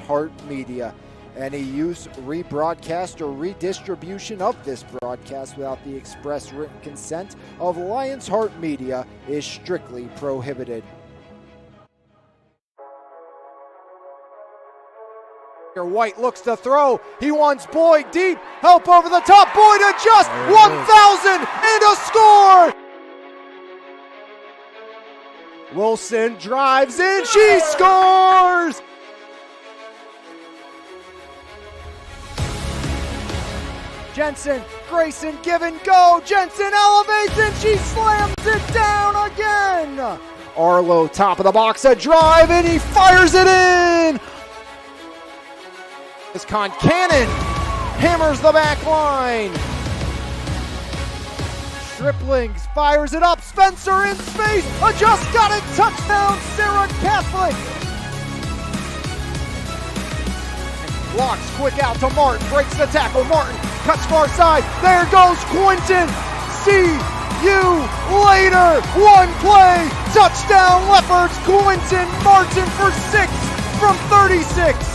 Heart Media. Any use, rebroadcast, or redistribution of this broadcast without the express written consent of Lions Heart Media is strictly prohibited. White looks to throw. He wants Boyd deep. Help over the top. Boyd adjusts. 1,000 and a score. Wilson drives in. She scores. Jensen, Grayson, give and go. Jensen elevates and she slams it down again. Arlo, top of the box, a drive, and he fires it in. As Concannon hammers the back line. Striplings fires it up. Spencer in space. Just got it. Touchdown, Sarah Catholic. Blocks quick out to Martin. Breaks the tackle. Martin cuts far side. There goes Quinton. See you later. One play. Touchdown, Leopards. Quinton Martin for 6 from 36.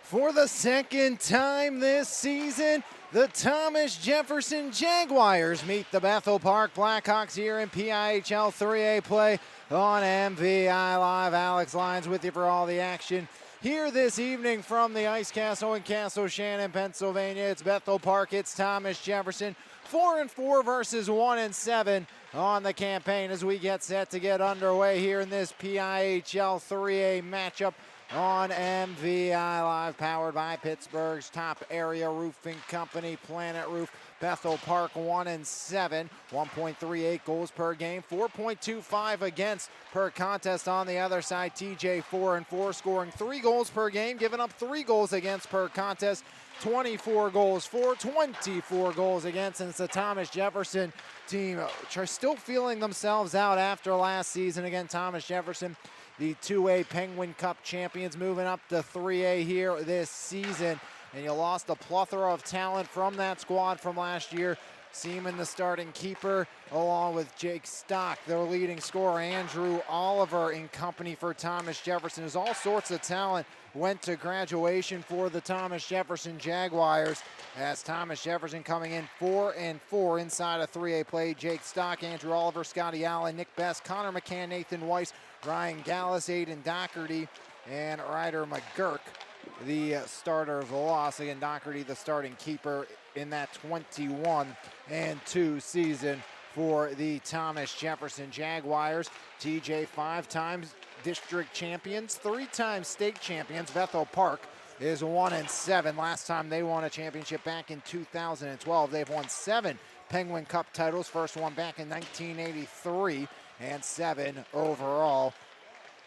For the second time this season, the Thomas Jefferson Jaguars meet the Bethel Park Blackhawks here in PIHL 3A play on MVI Live. Alex Lyons with you for all the action here this evening from the Ice Castle in Castle Shannon, Pennsylvania. It's Bethel Park, it's Thomas Jefferson. 4-4 versus 1-7 on the campaign as we get set to get underway here in this PIHL 3A matchup on MVI Live, powered by Pittsburgh's top area roofing company, Planet Roof. Bethel Park 1-7, 1.38 goals per game, 4.25 against per contest on the other side. TJ 4-4, scoring 3 goals per game, giving up 3 goals against per contest. 24 goals for, 24 goals against, and it's the Thomas Jefferson team still feeling themselves out after last season. Again, Thomas Jefferson, the 2A Penguin Cup champions, moving up to 3A here this season. And you lost a plethora of talent from that squad from last year. Seaman, the starting keeper, along with Jake Stock, their leading scorer. Andrew Oliver in company for Thomas Jefferson. There's all sorts of talent went to graduation for the Thomas Jefferson Jaguars, as Thomas Jefferson coming in 4-4 inside of 3A play. Jake Stock, Andrew Oliver, Scotty Allen, Nick Best, Connor McCann, Nathan Weiss, Ryan Gallus, Aiden Doherty, and Ryder McGurk, the starter of the loss. Again, Doherty, the starting keeper in that 21-2 season for the Thomas Jefferson Jaguars. TJ, 5 times district champions, 3 times state champions. Bethel Park is 1-7. Last time they won a championship back in 2012. They've won 7 Penguin Cup titles, first one back in 1983, and 7 overall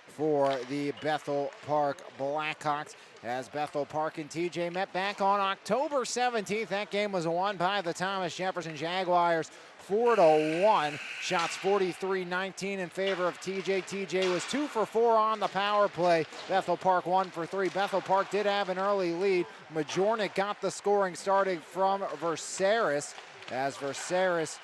for the Bethel Park Blackhawks, as Bethel Park and TJ met back on October 17th. That game was won by the Thomas Jefferson Jaguars 4-1. Shots 43-19 in favor of TJ. TJ was 2 for 4 on the power play. Bethel Park 1 for 3. Bethel Park did have an early lead. Majornik got the scoring starting from Versaris, as Versaris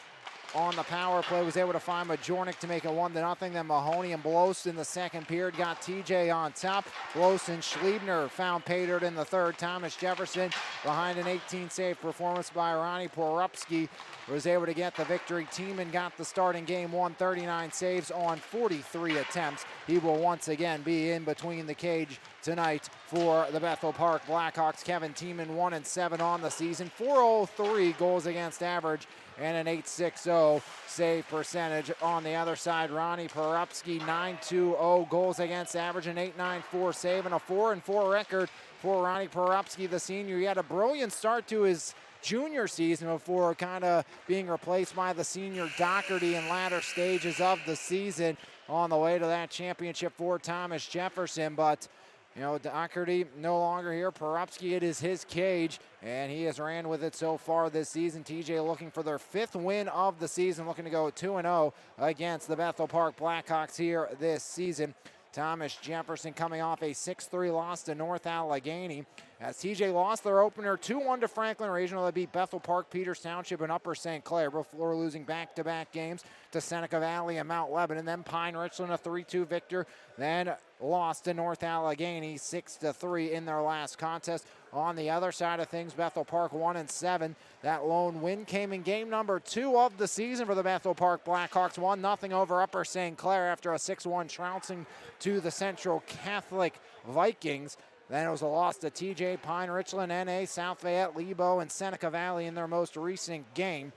on the power play was able to find Majornik to make it 1-0. Then Mahoney and Bloss in the second period got TJ on top. Bloss and Schliebner found Pater in the third. Thomas Jefferson, behind an 18-save performance by Ronnie Porupski, was able to get the victory. Teeman got the starting game, 139 saves on 43 attempts. He will once again be in between the cage tonight for the Bethel Park Blackhawks. Kevin Teeman 1-7 on the season, 403 goals against average, and an .860 save percentage. On the other side, Ronnie Porupski, 920 goals against average, an .894 save, and a 4-4 record for Ronnie Porupski, the senior. He had a brilliant start to his junior season before kind of being replaced by the senior Doherty in latter stages of the season on the way to that championship for Thomas Jefferson. But you know, Doherty no longer here. Porupski, it is his cage, and he has ran with it so far this season. TJ looking for their 5th win of the season, looking to go 2-0 against the Bethel Park Blackhawks here this season. Thomas Jefferson coming off a 6-3 loss to North Allegheny. As TJ lost their opener 2-1 to Franklin Regional. They beat Bethel Park, Peters Township, and Upper St. Clair before losing back-to-back games to Seneca Valley and Mount Lebanon. Then Pine Richland, a 3-2 victor. Then lost to North Allegheny 6-3 in their last contest. On the other side of things, Bethel Park 1-7. That lone win came in game number 2 of the season for the Bethel Park Blackhawks. 1-0 over Upper St. Clair after a 6-1 trouncing to the Central Catholic Vikings. Then it was a loss to TJ, Pine Richland, NA, South Fayette, Lebo, and Seneca Valley in their most recent game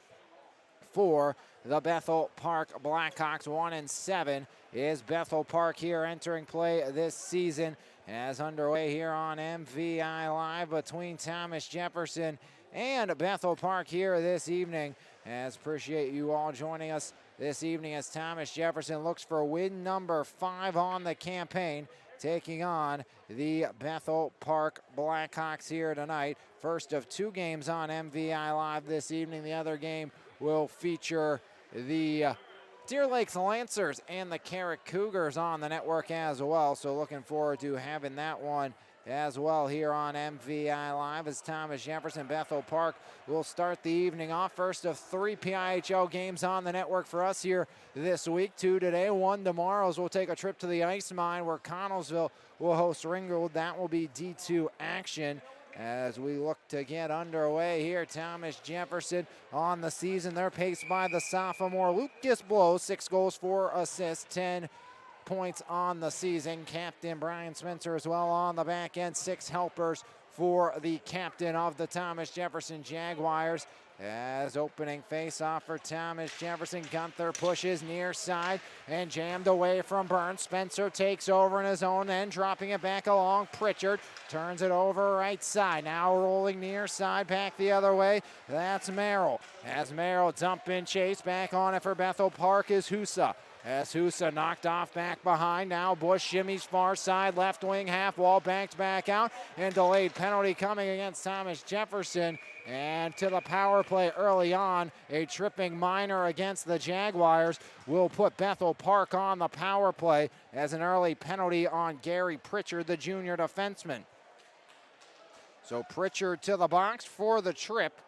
for the Bethel Park Blackhawks. 1-7 is Bethel Park here entering play this season. As underway here on MVI Live between Thomas Jefferson and Bethel Park here this evening. As appreciate you all joining us this evening as Thomas Jefferson looks for win number 5 on the campaign, taking on the Bethel Park Blackhawks here tonight. First of 2 games on MVI Live this evening. The other game will feature the Deer Lakes Lancers and the Carrick Cougars on the network as well. So looking forward to having that one as well here on MVI Live as Thomas Jefferson Bethel Park will start the evening off. First of 3 PIHL games on the network for us here this week. 2 today, 1 tomorrow as we'll take a trip to the Ice Mine where Connellsville will host Ringgold. That will be D2 action. As we look to get underway here, Thomas Jefferson on the season. They're paced by the sophomore Lucas Blow, 6 goals, 4 assists, 10 points on the season. Captain Brian Spencer as well on the back end, 6 helpers for the captain of the Thomas Jefferson Jaguars. As opening face-off for Thomas Jefferson, Gunther pushes near side and jammed away from Burns. Spencer takes over in his own end, dropping it back along. Pritchard turns it over right side. Now rolling near side, back the other way. That's Merrill. As Merrill dump in chase, back on it for Bethel Park is Husa. As Husa knocked off back behind. Now Bush shimmies far side, left wing half wall, banked back out, and delayed penalty coming against Thomas Jefferson. And to the power play early on, a tripping minor against the Jaguars will put Bethel Park on the power play as an early penalty on Gary Pritchard, the junior defenseman. So Pritchard to the box for the trip.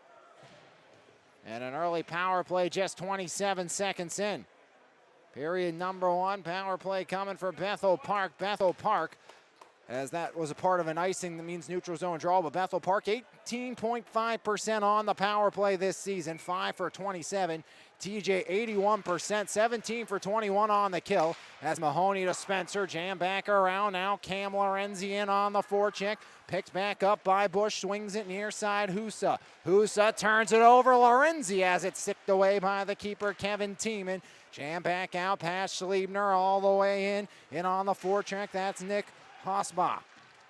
And an early power play just 27 seconds in. Period number 1, power play coming for Bethel Park. Bethel Park, as that was a part of an icing that means neutral zone draw, but Bethel Park 18.5% on the power play this season, 5 for 27. TJ 81%, 17 for 21 on the kill. As Mahoney to Spencer, jam back around. Now Cam Lorenzi in on the forecheck. Picked back up by Bush, swings it near side Husa. Husa turns it over. Lorenzi has it sicked away by the keeper, Kevin Tiemann. Jam back out past Schliebner all the way in on the forecheck. That's Nick Hosbaugh.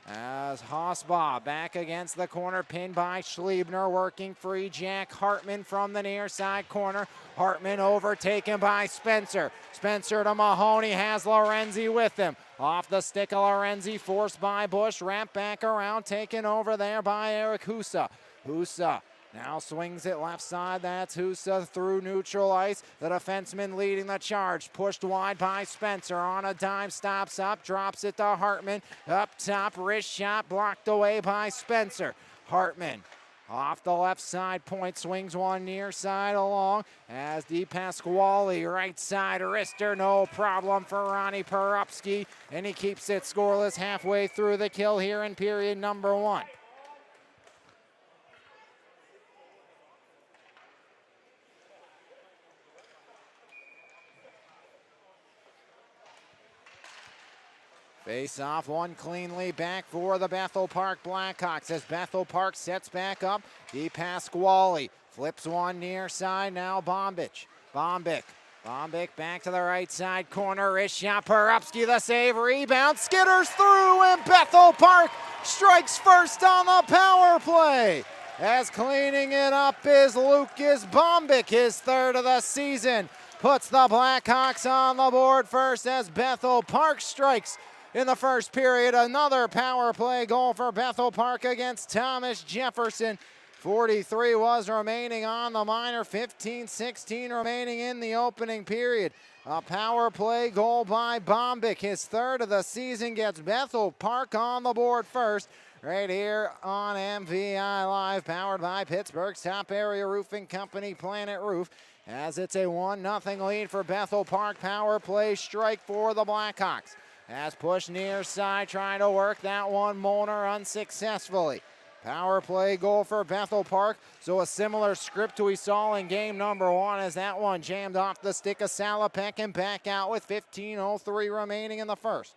As Hosbaugh back against the corner, pinned by Schliebner, working free. Jack Hartman from the near side corner. Hartman overtaken by Spencer. Spencer to Mahoney, has Lorenzi with him. Off the stick of Lorenzi, forced by Bush, wrapped back around, taken over there by Eric Husa. Husa now swings it left side. That's Husa through neutral ice. The defenseman leading the charge. Pushed wide by Spencer. On a dime, stops up, drops it to Hartman. Up top, wrist shot blocked away by Spencer. Hartman off the left side point, swings one near side along. As DePasquale, right side wrister, no problem for Ronnie Perupski. And he keeps it scoreless halfway through the kill here in period number 1. Face off, one cleanly back for the Bethel Park Blackhawks as Bethel Park sets back up. DePasquale flips one near side, now Bombic. Bombic back to the right side corner, wrist shot, Perupski the save, rebound, skitters through, and Bethel Park strikes first on the power play. As cleaning it up is Lucas Bombic, his 3rd of the season. Puts the Blackhawks on the board first as Bethel Park strikes in the first period. Another power play goal for Bethel Park against Thomas Jefferson. 43 was remaining on the minor, 15-16 remaining in the opening period. A power play goal by Bombic. His third of the season gets Bethel Park on the board first. Right here on MVI Live, powered by Pittsburgh's top area roofing company, Planet Roof. As it's a 1-0 lead for Bethel Park. Power play strike for the Blackhawks. As pushed near side, trying to work that one, Molnar unsuccessfully. Power play goal for Bethel Park. So a similar script we saw in game number 1 as that one jammed off the stick of Salopek and back out with 15:03 remaining in the first.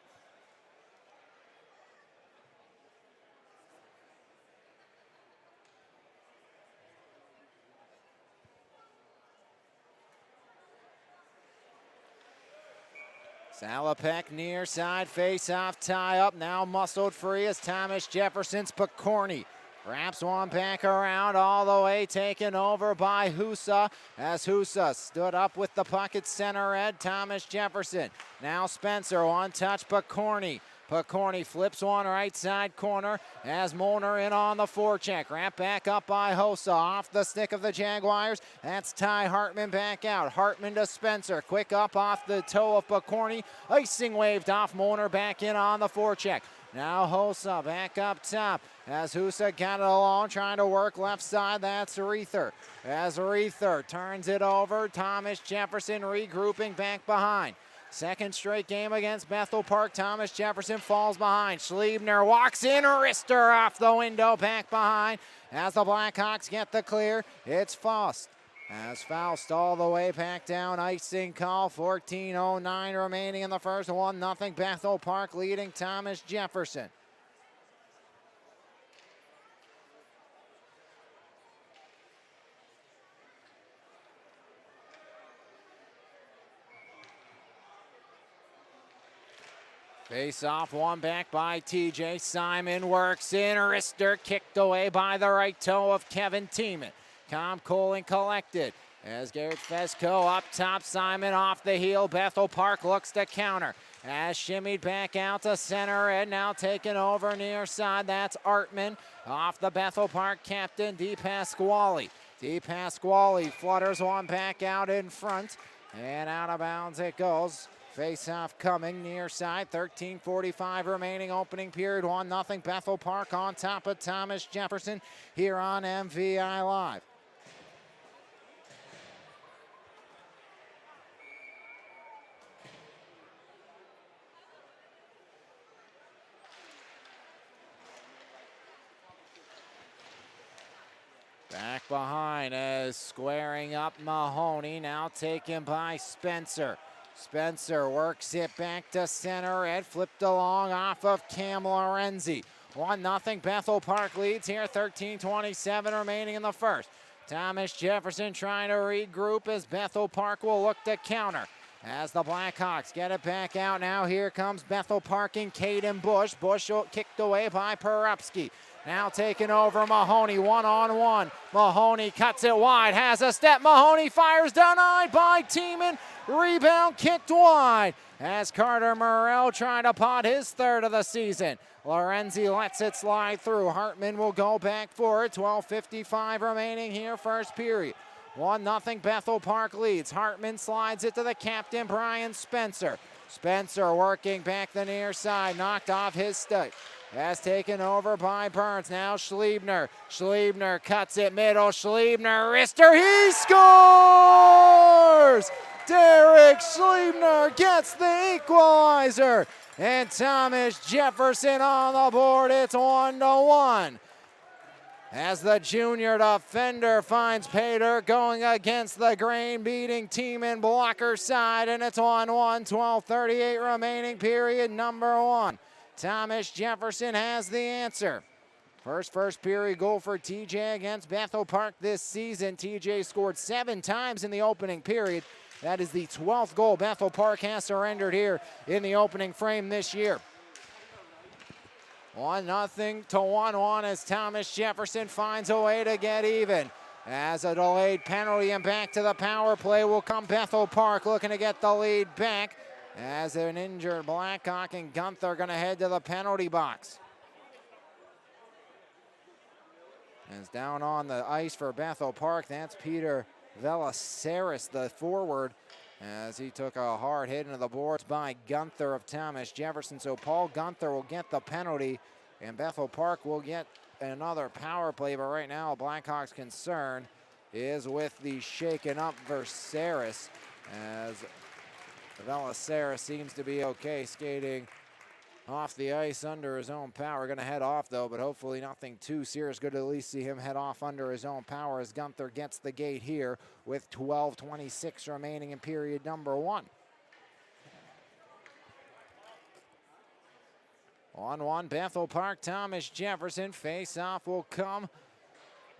Salopek near side, face-off tie-up, now muscled free as Thomas Jefferson's Picorni. Wraps one back around all the way, taken over by Husa as Husa stood up with the puck at center ed. Thomas Jefferson. Now Spencer, one touch, Picorni. Picorni flips one right side corner as Molnar in on the forecheck. Wrapped back up by Hossa off the stick of the Jaguars. That's Ty Hartman back out. Hartman to Spencer. Quick up off the toe of Picorni. Icing waved off. Molnar back in on the forecheck. Now Hossa back up top as Husa got it along, trying to work left side. That's Reether. As Reether turns it over, Thomas Jefferson regrouping back behind. Second straight game against Bethel Park. Thomas Jefferson falls behind. Schliebner walks in, wrister off the window, back behind. As the Blackhawks get the clear, it's Faust. As Faust all the way back down, icing call, 14:09 remaining in the first, 1-0 Bethel Park leading Thomas Jefferson. Face off, one back by TJ. Simon works in, wrister kicked away by the right toe of Kevin Tiemann. Com Colin collected as Garrett Fesco up top, Simon off the heel. Bethel Park looks to counter as shimmied back out to center and now taken over near side. That's Artman off the Bethel Park captain, DePasquale. DePasquale flutters one back out in front and out of bounds it goes. Face-off coming near side, 13:45 remaining opening period, 1-0 Bethel Park on top of Thomas Jefferson here on MVI Live. Back behind as squaring up Mahoney, now taken by Spencer. Spencer works it back to center. Ed flipped along off of Cam Lorenzi. 1-0 Bethel Park leads here. 13:27 remaining in the first. Thomas Jefferson trying to regroup as Bethel Park will look to counter. As the Blackhawks get it back out now, here comes Bethel Park and Caden Bush. Bush kicked away by Perupski. Now taking over Mahoney, one-on-one. Mahoney cuts it wide, has a step. Mahoney fires denied by Tiemann. Rebound kicked wide as Carter Morrell trying to pot his third of the season. Lorenzi lets it slide through. Hartman will go back for it. 12:55 remaining here, first period. 1-0 Bethel Park leads. Hartman slides it to the captain, Brian Spencer. Spencer working back the near side, knocked off his stick. That's taken over by Burns. Now Schliebner. Schliebner cuts it middle. Schliebner, wrister, he scores! Derek Schliebner gets the equalizer. And Thomas Jefferson on the board. It's 1-1. As the junior defender finds Pater going against the grain-beating team in blocker side. And it's 1-1, 12:38 remaining period number 1. Thomas Jefferson has the answer. First period goal for TJ against Bethel Park this season. TJ scored 7 times in the opening period. That is the 12th goal Bethel Park has surrendered here in the opening frame this year. 1-0 to 1-1 as Thomas Jefferson finds a way to get even. As a delayed penalty and back to the power play will come Bethel Park looking to get the lead back. As an injured Blackhawk and Gunther going to head to the penalty box. As down on the ice for Bethel Park, that's Peter Velaceris, the forward as he took a hard hit into the boards by Gunther of Thomas Jefferson. So Paul Gunther will get the penalty, and Bethel Park will get another power play. But right now, Blackhawks' concern is with the shaken up Verceris, as Velasquez seems to be okay skating off the ice under his own power. Going to head off though, but hopefully nothing too serious. Good to at least see him head off under his own power as Gunther gets the gate here with 12:26 remaining in period number 1. 1-1 Bethel Park, Thomas Jefferson. Face-off will come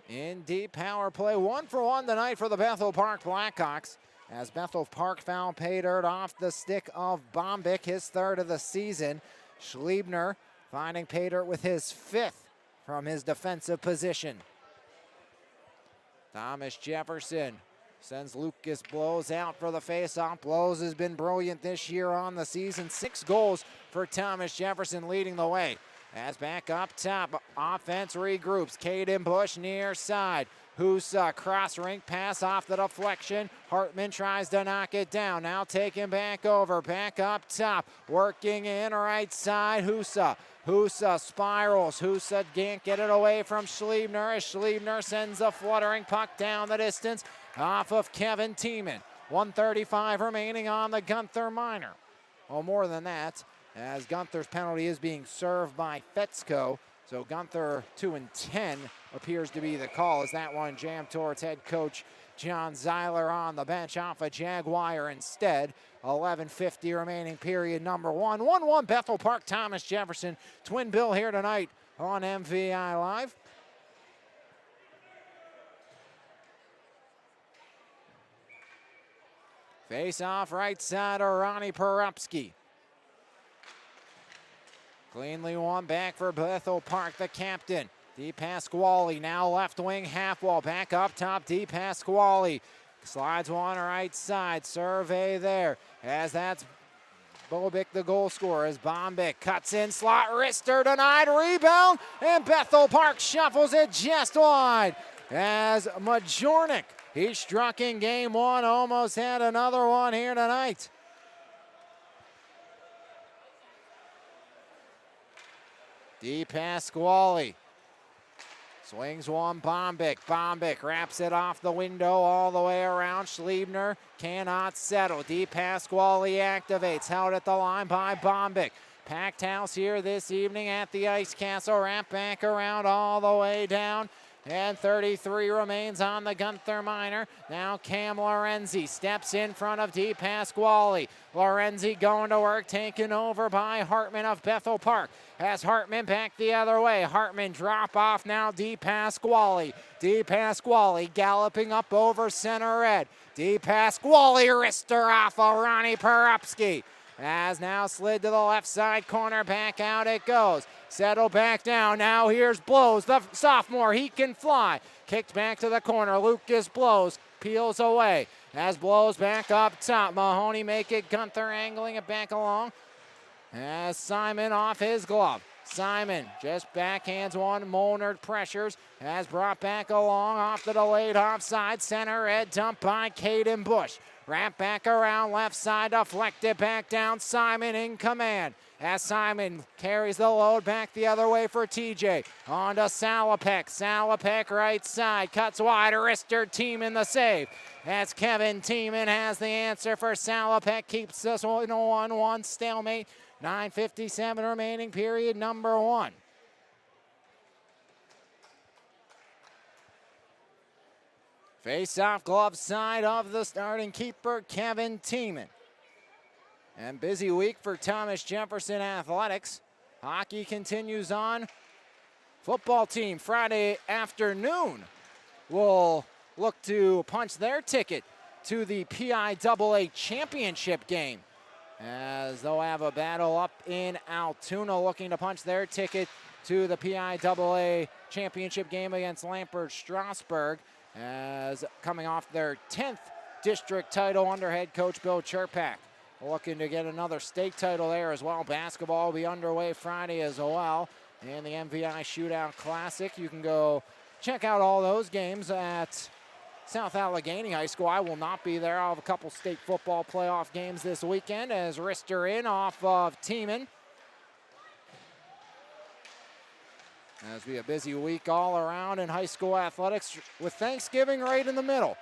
in deep power play. 1-for-1 tonight for the Bethel Park Blackhawks, as Bethel Park foul pay dirt off the stick of Bombic, his 3rd of the season. Schliebner finding pay dirt with his 5th from his defensive position. Thomas Jefferson sends Lucas Blows out for the faceoff. Blows has been brilliant this year on the season. 6 goals for Thomas Jefferson, leading the way. As back up top, offense regroups. Caden Bush near side. Husa cross rink pass off the deflection. Hartman tries to knock it down. Now taken back over. Back up top. Working in right side. Husa spirals. Husa can't get it away from Schliebner as Schliebner sends a fluttering puck down the distance off of Kevin Tiemann. 1:35 remaining on the Gunther minor. Well, more than that, as Gunther's penalty is being served by Fetzko. So Gunther 2-10 appears to be the call, as that one jammed towards head coach John Zeiler on the bench off a Jaguar instead. 11:50 remaining period number 1. 1-1 Bethel Park, Thomas Jefferson. Twin bill here tonight on MVI Live. Face off right side of Ronnie Porupski. Cleanly won back for Bethel Park, the captain. Di Pasquale now left wing half wall. Back up top, Di Pasquale. Slides one right side. Survey there. As that's Bobic, the goal scorer, as Bombic cuts in slot. Wrister denied. Rebound. And Bethel Park shuffles it just wide. As Majornik, he struck in game 1. Almost had another one here tonight. Di Pasquale swings one. Bombic. Bombic wraps it off the window all the way around. Schliebner cannot settle. Di Pasquale activates. Held at the line by Bombic. Packed house here this evening at the Ice Castle. Wrap back around all the way down. And 33 remains on the Gunther minor. Now Cam Lorenzi steps in front of Di Pasquale. Lorenzi going to work, taken over by Hartman of Bethel Park. Has Hartman back the other way. Hartman drop off now. Di Pasquale. Di Pasquale galloping up over center red. Di Pasquale wrister off of Ronnie Porupski. As now slid to the left side corner, back out it goes. Settle back down, now here's Blows, the sophomore, he can fly. Kicked back to the corner, Lucas Blows peels away. As Blows back up top, Mahoney make it, Gunther angling it back along. As Simon off his glove. Simon just backhands one, Molnard pressures, as brought back along off the delayed offside, center red dump by Caden Bush. Wrap back around left side, deflected back down, Simon in command. As Simon carries the load back the other way for TJ. On to Salopek. Salopek right side, cuts wide, Wrister Tiemann the save. As Kevin Tiemann has the answer for Salopek, keeps this one 1-1 stalemate. 9:57 remaining period number 1. Face-off glove side of the starting keeper, Kevin Tiemann. And busy week for Thomas Jefferson Athletics. Hockey continues on. Football team Friday afternoon will look to punch their ticket to the PIHL championship game, as they'll have a battle up in Altoona looking to punch their ticket to the PIHL championship game against Lampert Strasburg, as coming off their 10th district title under head coach Bill Cherpak. Looking to get another state title there as well. Basketball will be underway Friday as well. And the MVI Shootout Classic. You can go check out all those games at South Allegheny High School. I will not be there. I'll have a couple state football playoff games this weekend as Rister in off of Teeman. As we have a busy week all around in high school athletics with Thanksgiving right in the middle.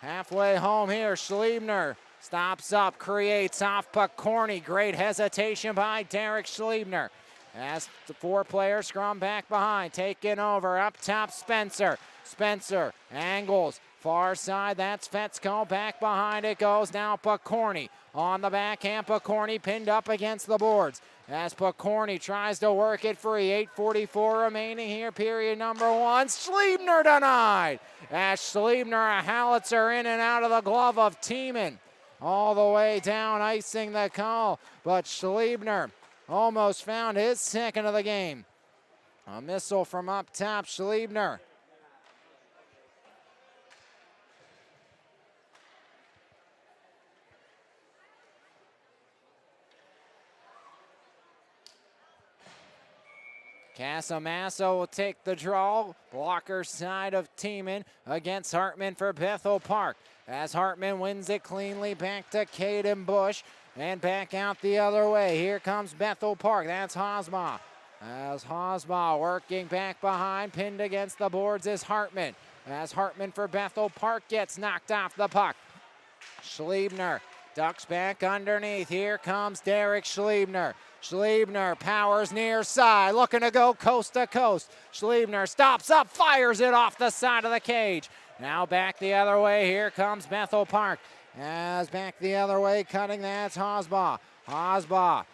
Halfway home here, Schliebner stops up, creates off Picorni. Great hesitation by Derek Schliebner. As the 4-player scrum back behind, taking over up top Spencer. Spencer angles far side, that's Fetzko. Back behind it goes now Picorni. On the backhand, Picorni pinned up against the boards. As Picorni tries to work it free. 8:44 remaining here, period number 1. Schliebner denied. As Schliebner, a howitzer in and out of the glove of Teeman. All the way down, icing the call. But Schliebner almost found his second of the game. A missile from up top, Schliebner. Casamasso will take the draw. Blocker side of Teeman against Hartman for Bethel Park. As Hartman wins it cleanly, back to Caden Bush and back out the other way. Here comes Bethel Park. That's Hosma. As Hosma working back behind, pinned against the boards is Hartman. As Hartman for Bethel Park gets knocked off the puck. Schliebner ducks back underneath. Here comes Derek Schliebner. Schliebner powers near side, looking to go coast to coast. Schliebner stops up, fires it off the side of the cage. Now back the other way, here comes Bethel Park. As back the other way, cutting, that's Hosbaugh. Hosbaugh.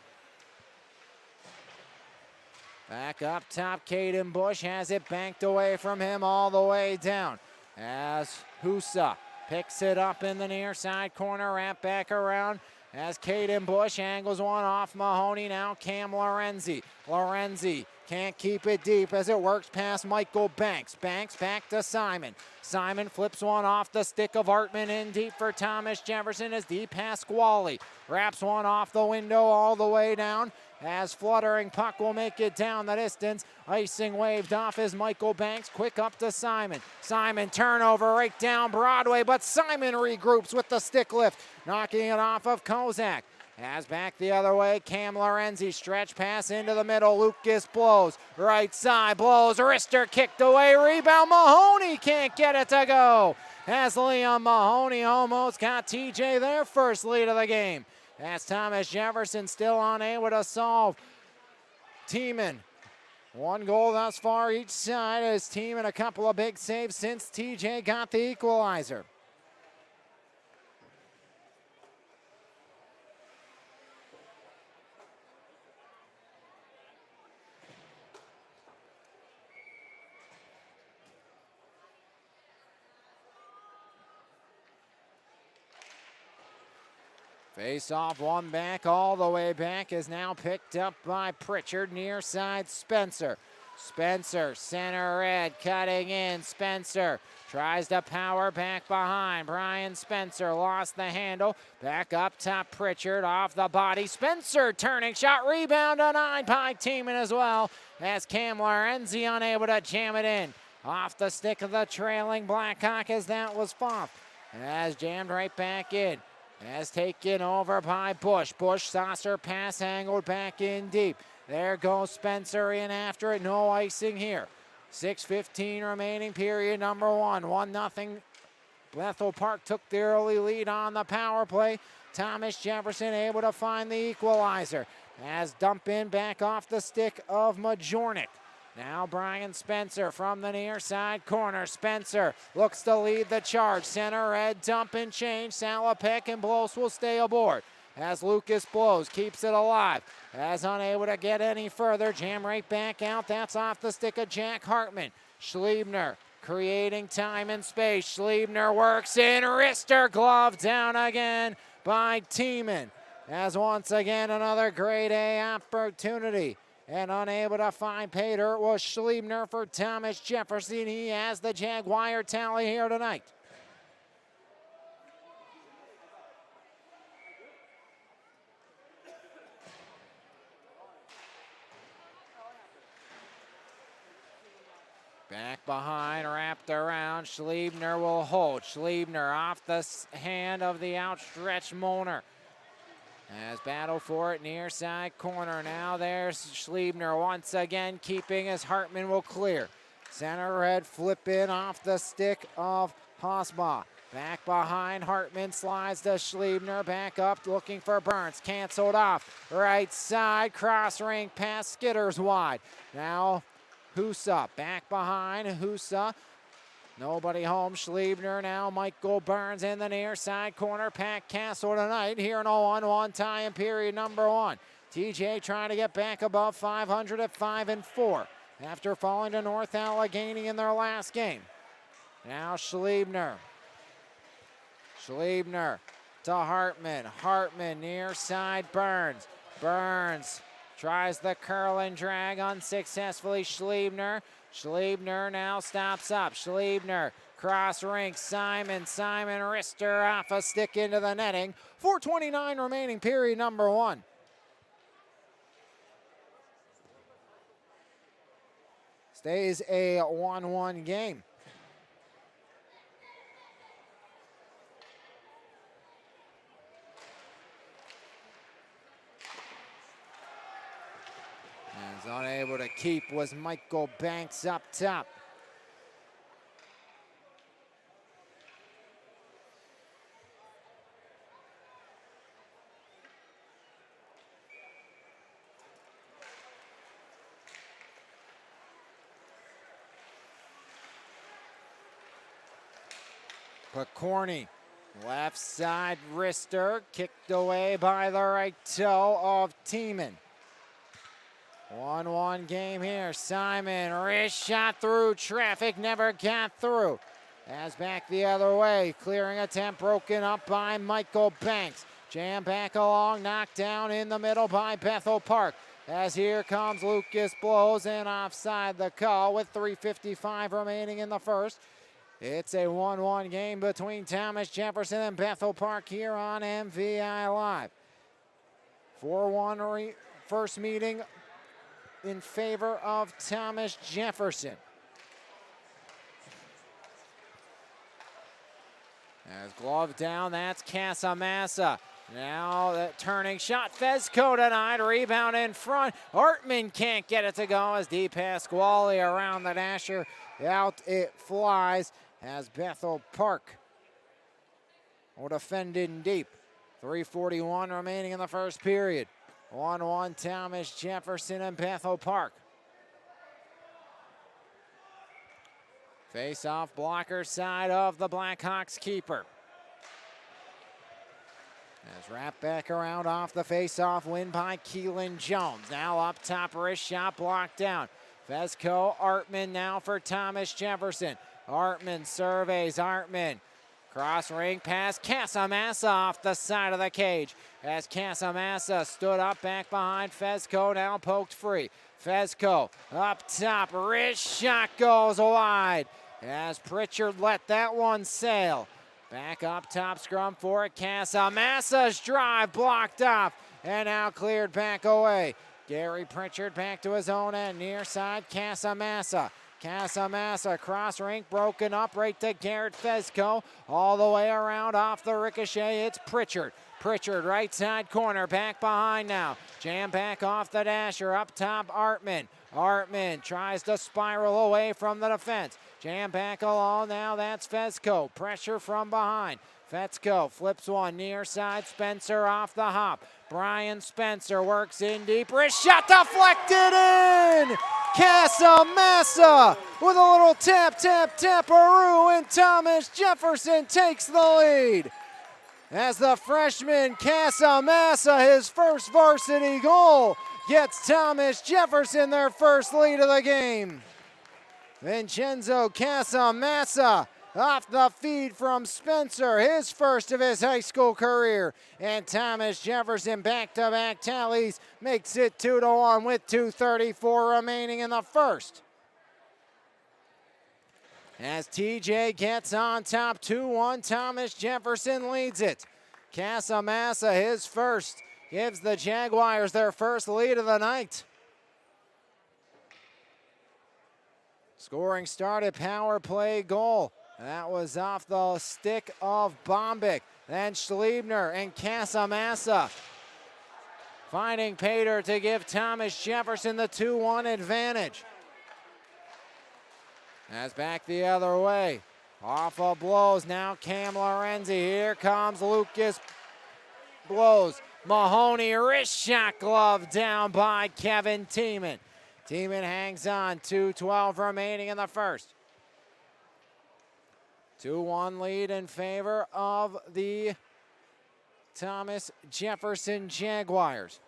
Back up top, Caden Bush has it banked away from him all the way down. As Husa picks it up in the near side corner, wrap back around. As Caden Bush angles one off Mahoney, now Cam Lorenzi. Lorenzi can't keep it deep as it works past Michael Banks. Banks back to Simon. Simon flips one off the stick of Hartman in deep for Thomas Jefferson as deep past Squally. Wraps one off the window all the way down. As fluttering puck will make it down the distance. Icing waved off is Michael Banks. Quick up to Simon. Simon turnover right down Broadway, but Simon regroups with the stick lift, knocking it off of Kozak. As back the other way, Cam Lorenzi, stretch pass into the middle. Lucas blows, right side blows. Rister kicked away, rebound. Mahoney can't get it to go. As Liam Mahoney almost got TJ their first lead of the game. As Thomas Jefferson still unable to solve. Teeman, one goal thus far each side as Teeman a couple of big saves since TJ got the equalizer. Face off, one back, all the way back is now picked up by Pritchard, near side Spencer. Spencer, center red, cutting in, Spencer tries to power back behind. Brian Spencer lost the handle, back up top Pritchard, off the body. Spencer turning shot, rebound denied by Teeman as well, as Cam Lorenzi unable to jam it in. Off the stick of the trailing Blackhawk as that was Foff. As jammed right back in. As taken over by Bush. Bush saucer pass angled back in deep. There goes Spencer in after it. No icing here. 6:15 remaining, period number 1. 1-0. Bethel Park took the early lead on the power play. Thomas Jefferson able to find the equalizer. As dump in back off the stick of Majornik. Now Brian Spencer from the near side corner. Spencer looks to lead the charge. Center red, dump and change. Salopek and Blows will stay aboard. As Lucas Blows keeps it alive. As unable to get any further. Jam right back out. That's off the stick of Jack Hartman. Schliebner creating time and space. Schliebner works in. Rister glove down again by Teeman. As once again another grade A opportunity. And unable to find pay dirt was Schliebner for Thomas Jefferson. He has the Jaguar tally here tonight. Back behind, wrapped around. Schliebner will hold. Schliebner off the hand of the outstretched Molnar. As battle for it near side corner. Now there's Schliebner once again keeping as Hartman will clear. Center red flip in off the stick of Hosbaugh. Back behind, Hartman slides to Schliebner. Back up looking for Burns. Canceled off. Right side, cross ring pass, skitters wide. Now Husa back behind, Husa. Nobody home, Schliebner now, Michael Burns in the near side corner, Pat Castle tonight here in a 1-1 tie in period number 1. TJ trying to get back above 500 at 5-4 after falling to North Allegheny in their last game. Now Schliebner. Schliebner to Hartman. Hartman near side, Burns. Burns tries the curl and drag unsuccessfully, Schliebner. Schliebner now stops up. Schliebner, cross rink, Simon wrister off a stick into the netting. 4:29 remaining period number 1. Stays a 1-1 game. Unable to keep was Michael Banks up top. Picorni, left side wrister, kicked away by the right toe of Tiemann. 1-1 game here. Simon, wrist shot through traffic, never got through. As back the other way, clearing attempt broken up by Michael Banks. Jam back along, knocked down in the middle by Bethel Park. As here comes Lucas Blows and offside the call with 3:55 remaining in the first. It's a 1-1 game between Thomas Jefferson and Bethel Park here on MVI Live. 4-1 first meeting in favor of Thomas Jefferson. As glove down, that's Casamassa. Now that turning shot, Fezco denied, rebound in front. Hartman can't get it to go as Di Pasquale around the dasher. Out it flies as Bethel Park will defend in deep. 3:41 remaining in the first period. 1-1 Thomas Jefferson and Bethel Park. Face-off blocker side of the Blackhawks keeper. As wrapped back around off the face-off win by Keelan Jones. Now up top, wrist shot blocked down. Fezco, Artman now for Thomas Jefferson. Artman surveys, Artman. Cross ring pass, Casamassa off the side of the cage. As Casamassa stood up back behind Fezco, now poked free. Fezco up top, wrist shot goes wide. As Pritchard let that one sail. Back up top, scrum for it. Casamassa's drive blocked off and now cleared back away. Gary Pritchard back to his own end, near side, Casamassa. Casamassa, cross rink, broken up right to Garrett Fezco. All the way around off the ricochet, it's Pritchard. Pritchard, right side corner, back behind now. Jam back off the dasher, up top, Artman. Artman tries to spiral away from the defense. Jam back along now, that's Fezco. Pressure from behind. Fezco flips one near side, Spencer off the hop. Brian Spencer works in deep, wrist shot deflected in! Casamassa with a little tap-aroo, and Thomas Jefferson takes the lead. As the freshman Casamassa, his first varsity goal, gets Thomas Jefferson their first lead of the game. Vincenzo Casamassa off the feed from Spencer, his first of his high school career. And Thomas Jefferson back-to-back tallies makes it 2-1 with 2:34 remaining in the first. As TJ gets on top, 2-1, Thomas Jefferson leads it. Casamassa, his first, gives the Jaguars their first lead of the night. Scoring started, power play goal. That was off the stick of Bombic. Then Schliebner and Casamassa finding Pater to give Thomas Jefferson the 2-1 advantage. That's back the other way. Off of Blows, now Cam Lorenzi. Here comes Lucas Blows. Mahoney, wrist shot glove down by Kevin Tiemann. Tiemann hangs on, 2:12 remaining in the first. 2-1 lead in favor of the Thomas Jefferson Jaguars.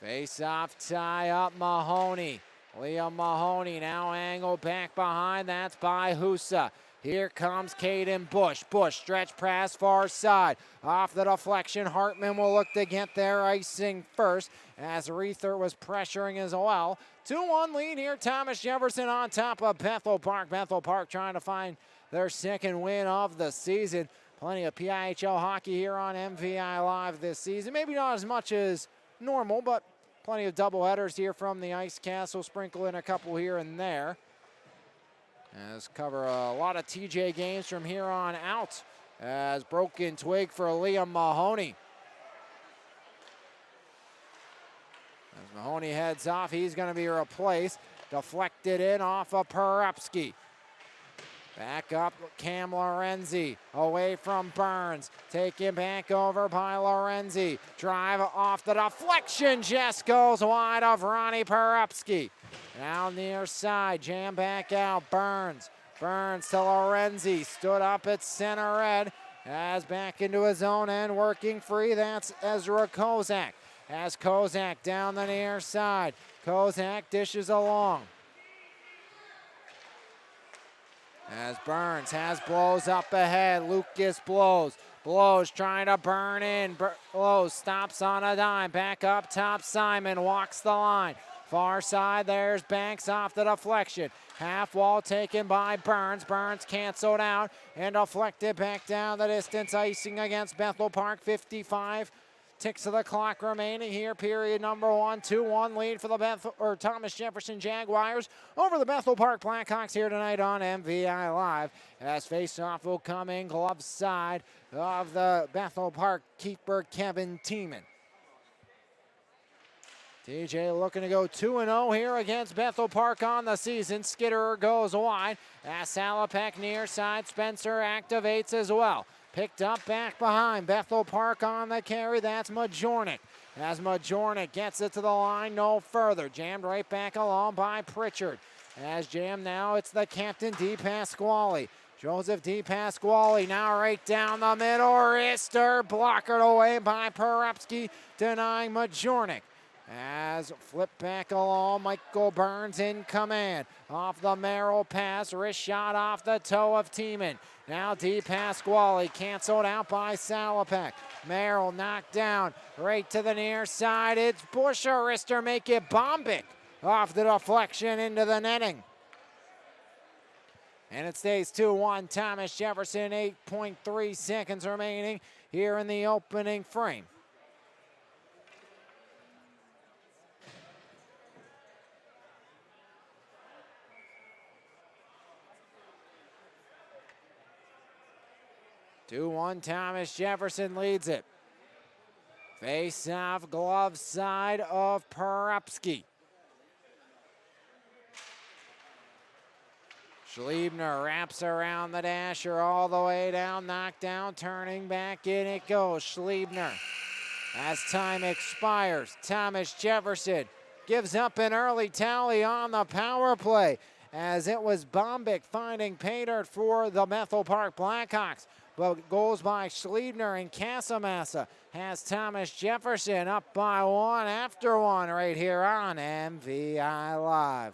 Face-off tie up Mahoney. Liam Mahoney now angled back behind. That's by Husa. Here comes Caden Bush. Bush stretch pass far side. Off the deflection, Hartman will look to get their icing first as Reether was pressuring as well. 2-1 lead here. Thomas Jefferson on top of Bethel Park. Bethel Park trying to find their second win of the season. Plenty of PIHL hockey here on MVI Live this season. Maybe not as much as normal, but plenty of doubleheaders here from the Ice Castle. Sprinkle in a couple here and there. As cover a lot of TJ games from here on out. As broken twig for Liam Mahoney. As Mahoney heads off, he's going to be replaced. Deflected in off of Perepsky. Back up Cam Lorenzi, away from Burns. Taken back over by Lorenzi. Drive off the deflection, just goes wide of Ronnie Perepsky. Now near side, jam back out, Burns. Burns to Lorenzi, stood up at center red. As back into his own end, working free, that's Ezra Kozak. As Kozak down the near side. Kozak dishes along. As Burns has Blows up ahead, Lucas Blows. Blows trying to burn in, Blows stops on a dime, back up top, Simon walks the line. Far side, there's Banks off the deflection. Half wall taken by Burns. Burns canceled out and deflected back down the distance. Icing against Bethel Park, 55 ticks of the clock remaining here. Period number one, 2-1 lead for the Thomas Jefferson Jaguars over the Bethel Park Blackhawks here tonight on MVI Live. As faceoff will come in glove side of the Bethel Park keeper Kevin Tiemann. TJ looking to go 2-0 here against Bethel Park on the season. Skitterer goes wide. As Salopek near side, Spencer activates as well. Picked up back behind. Bethel Park on the carry. That's Majornik. As Majornik gets it to the line, no further. Jammed right back along by Pritchard. As jammed now, it's the captain, Di Pasquale. Joseph Di Pasquale now right down the middle. Wrister blockered away by Perepsky, denying Majornik. As flip back along, Michael Burns in command. Off the Merrill pass, wrist shot off the toe of Tiemann. Now Di Pasquale canceled out by Salopek. Merrill knocked down right to the near side. It's Bush or Wrister make it Bombic off the deflection into the netting. And it stays 2-1 Thomas Jefferson, 8.3 seconds remaining here in the opening frame. Thomas Jefferson leads it. Face-off, glove side of Perepsky. Schliebner wraps around the dasher all the way down, knocked down, turning back in it goes. Schliebner, as time expires, Thomas Jefferson gives up an early tally on the power play, as it was Bombic finding Pater for the Bethel Park Blackhawks. But goals by Schliebner and Casamassa has Thomas Jefferson up by one after one right here on MVI Live.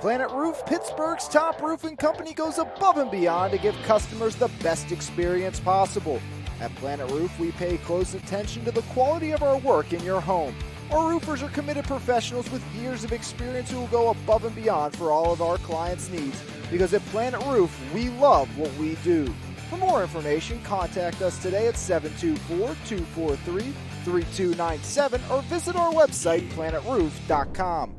Planet Roof, Pittsburgh's top roofing company, goes above and beyond to give customers the best experience possible. At Planet Roof, we pay close attention to the quality of our work in your home. Our roofers are committed professionals with years of experience who will go above and beyond for all of our clients' needs. Because at Planet Roof, we love what we do. For more information, contact us today at 724-243-3297 or visit our website, planetroof.com.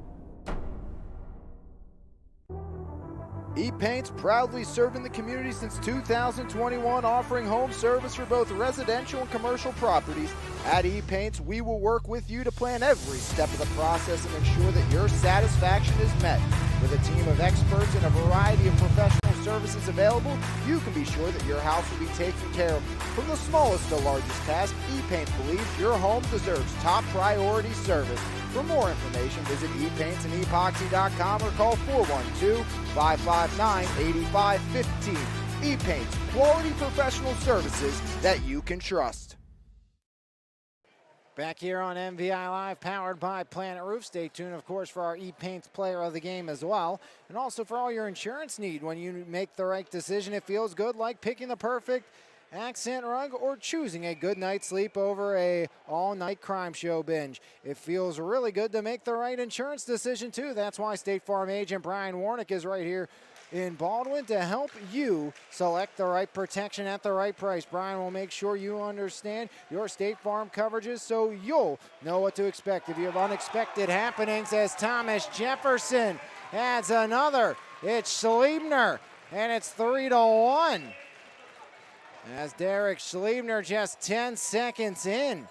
E-Paint's proudly serving the community since 2021, offering home service for both residential and commercial properties. At E-Paint's, we will work with you to plan every step of the process and ensure that your satisfaction is met. With a team of experts and a variety of professional services available, you can be sure that your house will be taken care of. From the smallest to largest task, E-Paints believes your home deserves top priority service. For more information, visit epaintsandEpoxy.com or call 412-559-8515. E-Paints, quality professional services that you can trust. Back here on MVI Live, powered by Planet Roof. Stay tuned, of course, for our E-Paints player of the game as well. And also for all your insurance need. When you make the right decision, it feels good, like picking the perfect accent rug or choosing a good night's sleep over a all-night crime show binge. It feels really good to make the right insurance decision, too. That's why State Farm agent Brian Warnick is right here in Baldwin to help you select the right protection at the right price. Brian will make sure you understand your State Farm coverages so you'll know what to expect. If you have unexpected happenings, as Thomas Jefferson adds another, it's Schliebner, and it's 3-1. As Derek Schliebner, just 10 seconds in,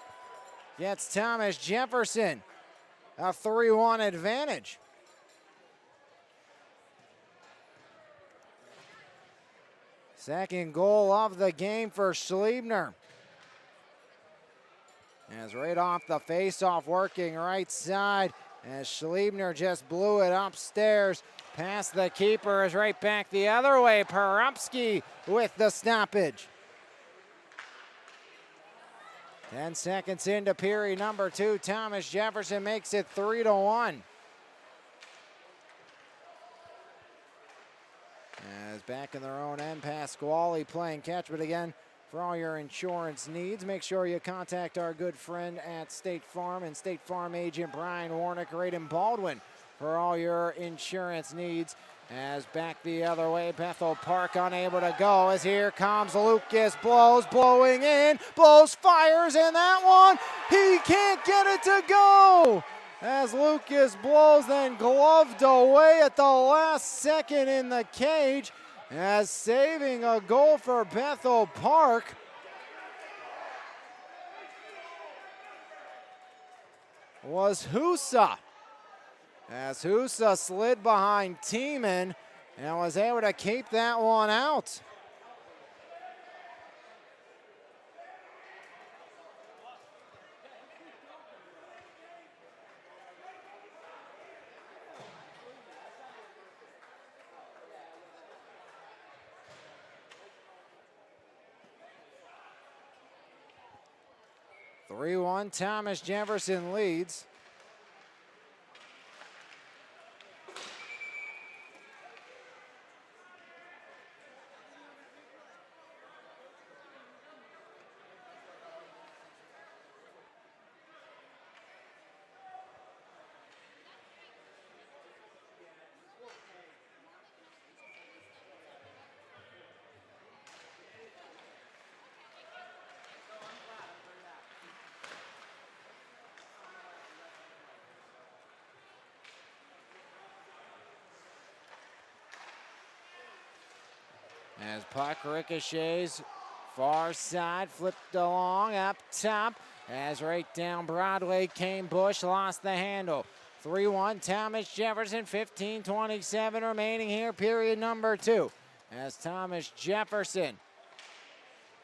gets Thomas Jefferson a 3-1 advantage. Second goal of the game for Schliebner. As right off the faceoff, working right side, as Schliebner just blew it upstairs past the keeper, is right back the other way. Perupski with the stoppage. 10 seconds into period number 2. Thomas Jefferson makes it 3-1. As back in their own end, Pasquale playing catch, but again, for all your insurance needs, make sure you contact our good friend at State Farm and State Farm agent Brian Warnick right in Baldwin for all your insurance needs. As back the other way, Bethel Park unable to go, as here comes Lucas Blows, blowing in, Blows fires, and that one, he can't get it to go! As Lucas Blows then gloved away at the last second in the cage, as saving a goal for Bethel Park. Was Husa. As Husa slid behind Tiemann and was able to keep that one out. (3-1), Thomas Jefferson leads. As puck ricochets, far side, flipped along, up top. As right down Broadway came Bush, lost the handle. 3-1, Thomas Jefferson, 15:27 remaining here, period number 2. As Thomas Jefferson,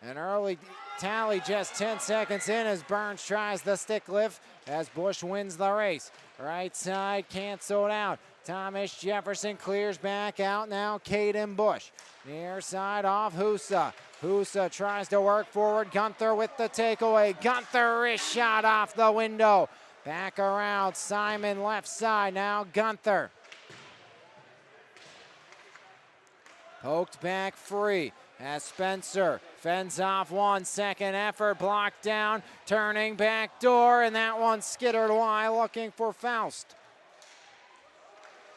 an early tally just 10 seconds in as Burns tries the stick lift as Bush wins the race. Right side canceled out. Thomas Jefferson clears back out now. Caden Bush. Near side off Husa. Husa tries to work forward. Gunther with the takeaway. Gunther wrist shot off the window. Back around. Simon left side. Now Gunther. Poked back free as Spencer fends off one. Second effort. Blocked down. Turning back door. And that one skittered wide looking for Faust.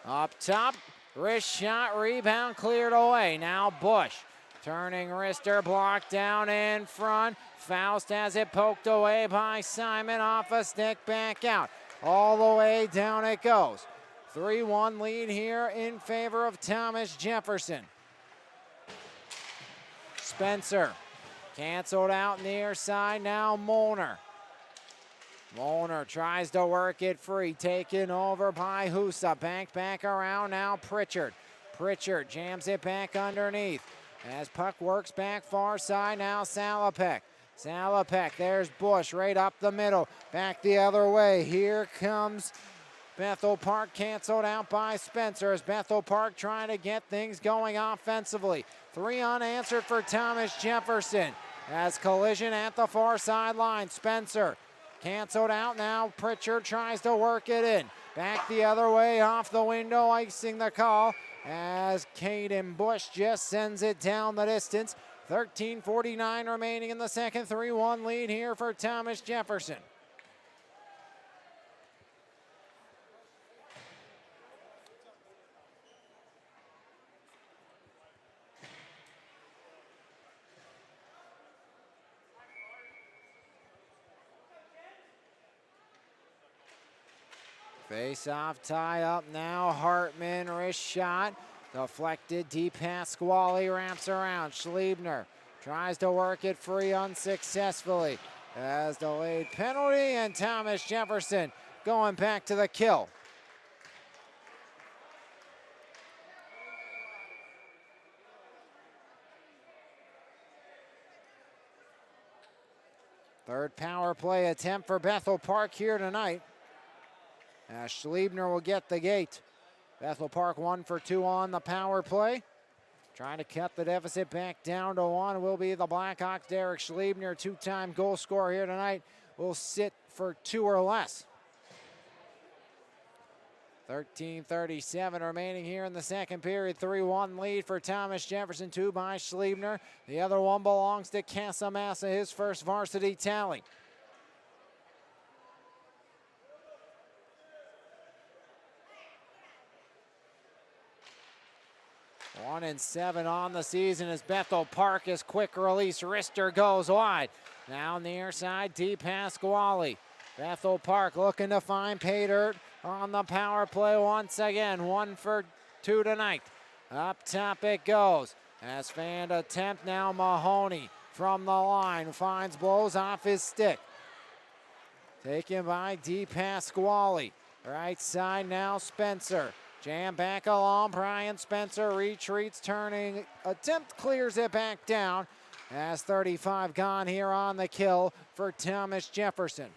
Up top, wrist shot, rebound cleared away. Now Bush Turning wrister, blocked down in front. Faust has it poked away by Simon, off a stick, back out. All the way down it goes. 3-1 lead here in favor of Thomas Jefferson. Spencer canceled out near side, now Molnar. Molnar tries to work it free, taken over by Husa, banked back around, now Pritchard. Pritchard jams it back underneath. As puck works back far side, now Salopek. Salopek, there's Bush right up the middle. Back the other way. Here comes Bethel Park, canceled out by Spencer as Bethel Park trying to get things going offensively. 3 unanswered for Thomas Jefferson. As collision at the far sideline. Spencer canceled out now. Pritchard tries to work it in. Back the other way, off the window, icing the call. As Caden Bush just sends it down the distance. 13:49 remaining in the second. 3-1 lead here for Thomas Jefferson. Face-off tie up now. Hartman, wrist shot. Deflected, deep pass. Squally wraps around. Schliebner tries to work it free unsuccessfully. As delayed penalty, and Thomas Jefferson going back to the kill. Third power play attempt for Bethel Park here tonight. Schliebner will get the gate. Bethel Park 1 for 2 on the power play. Trying to cut the deficit back down to 1 will be the Blackhawks. Derek Schliebner, 2-time goal scorer here tonight, will sit for 2 or less. 13:37 remaining here in the second period. 3-1 lead for Thomas Jefferson, 2 by Schliebner. The other one belongs to Casamassa, his first varsity tally. 1-7 on the season as Bethel Park is quick release. Wrister goes wide. Now near side, deep pass Squally. Bethel Park looking to find pay dirt on the power play once again. 1 for 2 tonight. Up top it goes. As fanned attempt now Mahoney from the line. Finds, blows off his stick. Taken by deep pass Squally. Right side now Spencer. Jam back along, Brian Spencer retreats, turning, attempt clears it back down. As 35 gone here on the kill for Thomas Jefferson.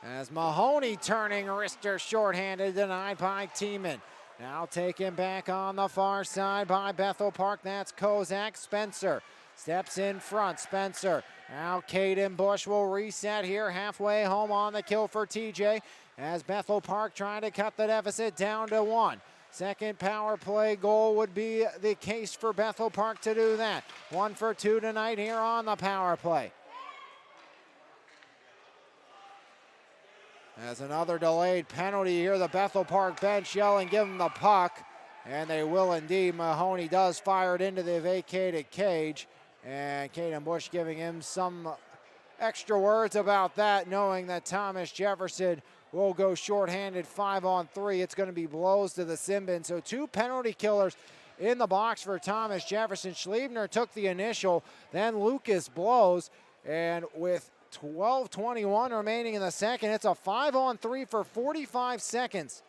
As Mahoney turning, wrister shorthanded, denied by Tiemann. Now taken back on the far side by Bethel Park, that's Kozak. Spencer steps in front, Spencer. Now Caden Bush will reset here, halfway home on the kill for TJ. As Bethel Park trying to cut the deficit down to 1. Second power play goal would be the case for Bethel Park to do that. 1 for 2 tonight here on the power play. As another delayed penalty here, the Bethel Park bench yelling, give him the puck. And they will indeed. Mahoney does fire it into the vacated cage. And Caden Bush giving him some extra words about that, knowing that Thomas Jefferson will go shorthanded 5-on-3. It's going to be blows to the sin bin. So 2 penalty killers in the box for Thomas Jefferson. Schliebner took the initial, then Lucas blows. And with 12:21 remaining in the second, it's a 5-on-3 for 45 seconds.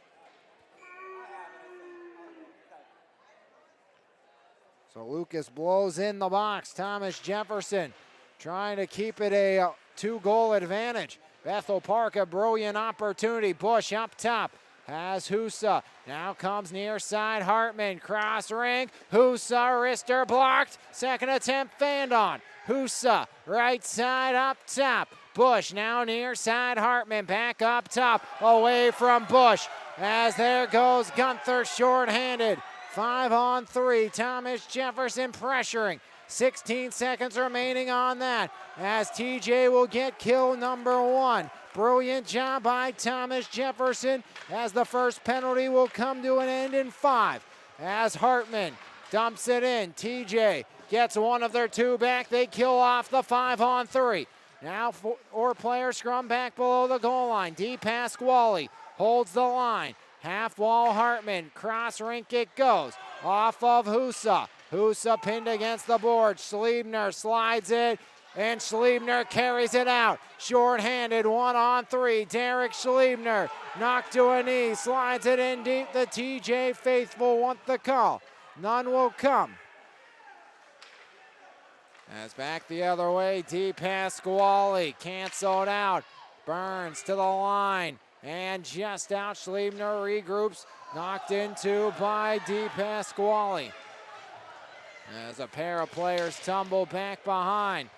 So Lucas blows in the box. Thomas Jefferson trying to keep it a 2-goal advantage. Bethel Park, a brilliant opportunity. Bush up top, has Husa. Now comes near side, Hartman, cross ring. Husa, wrister blocked. Second attempt, fanned on. Husa, right side up top. Bush now near side, Hartman back up top, away from Bush. As there goes Gunther shorthanded. 5-on-3, Thomas Jefferson pressuring. 16 seconds remaining on that as TJ will get kill number 1. Brilliant job by Thomas Jefferson as the first penalty will come to an end in 5. As Hartman dumps it in. TJ gets one of their two back. They kill off the 5-on-3. Now four player scrum back below the goal line. D Pasquale holds the line. Half wall Hartman. Cross rink it goes. Off of Husa. Husa pinned against the board. Schliebner slides it. And Schliebner carries it out. Short-handed, 1-on-3. Derek Schliebner knocked to a knee. Slides it in deep. The TJ faithful want the call. None will come. As back the other way, D Pasquale canceled out. Burns to the line. And just out, Schliebner regroups. Knocked into by D Pasquale. As a pair of players tumble back behind.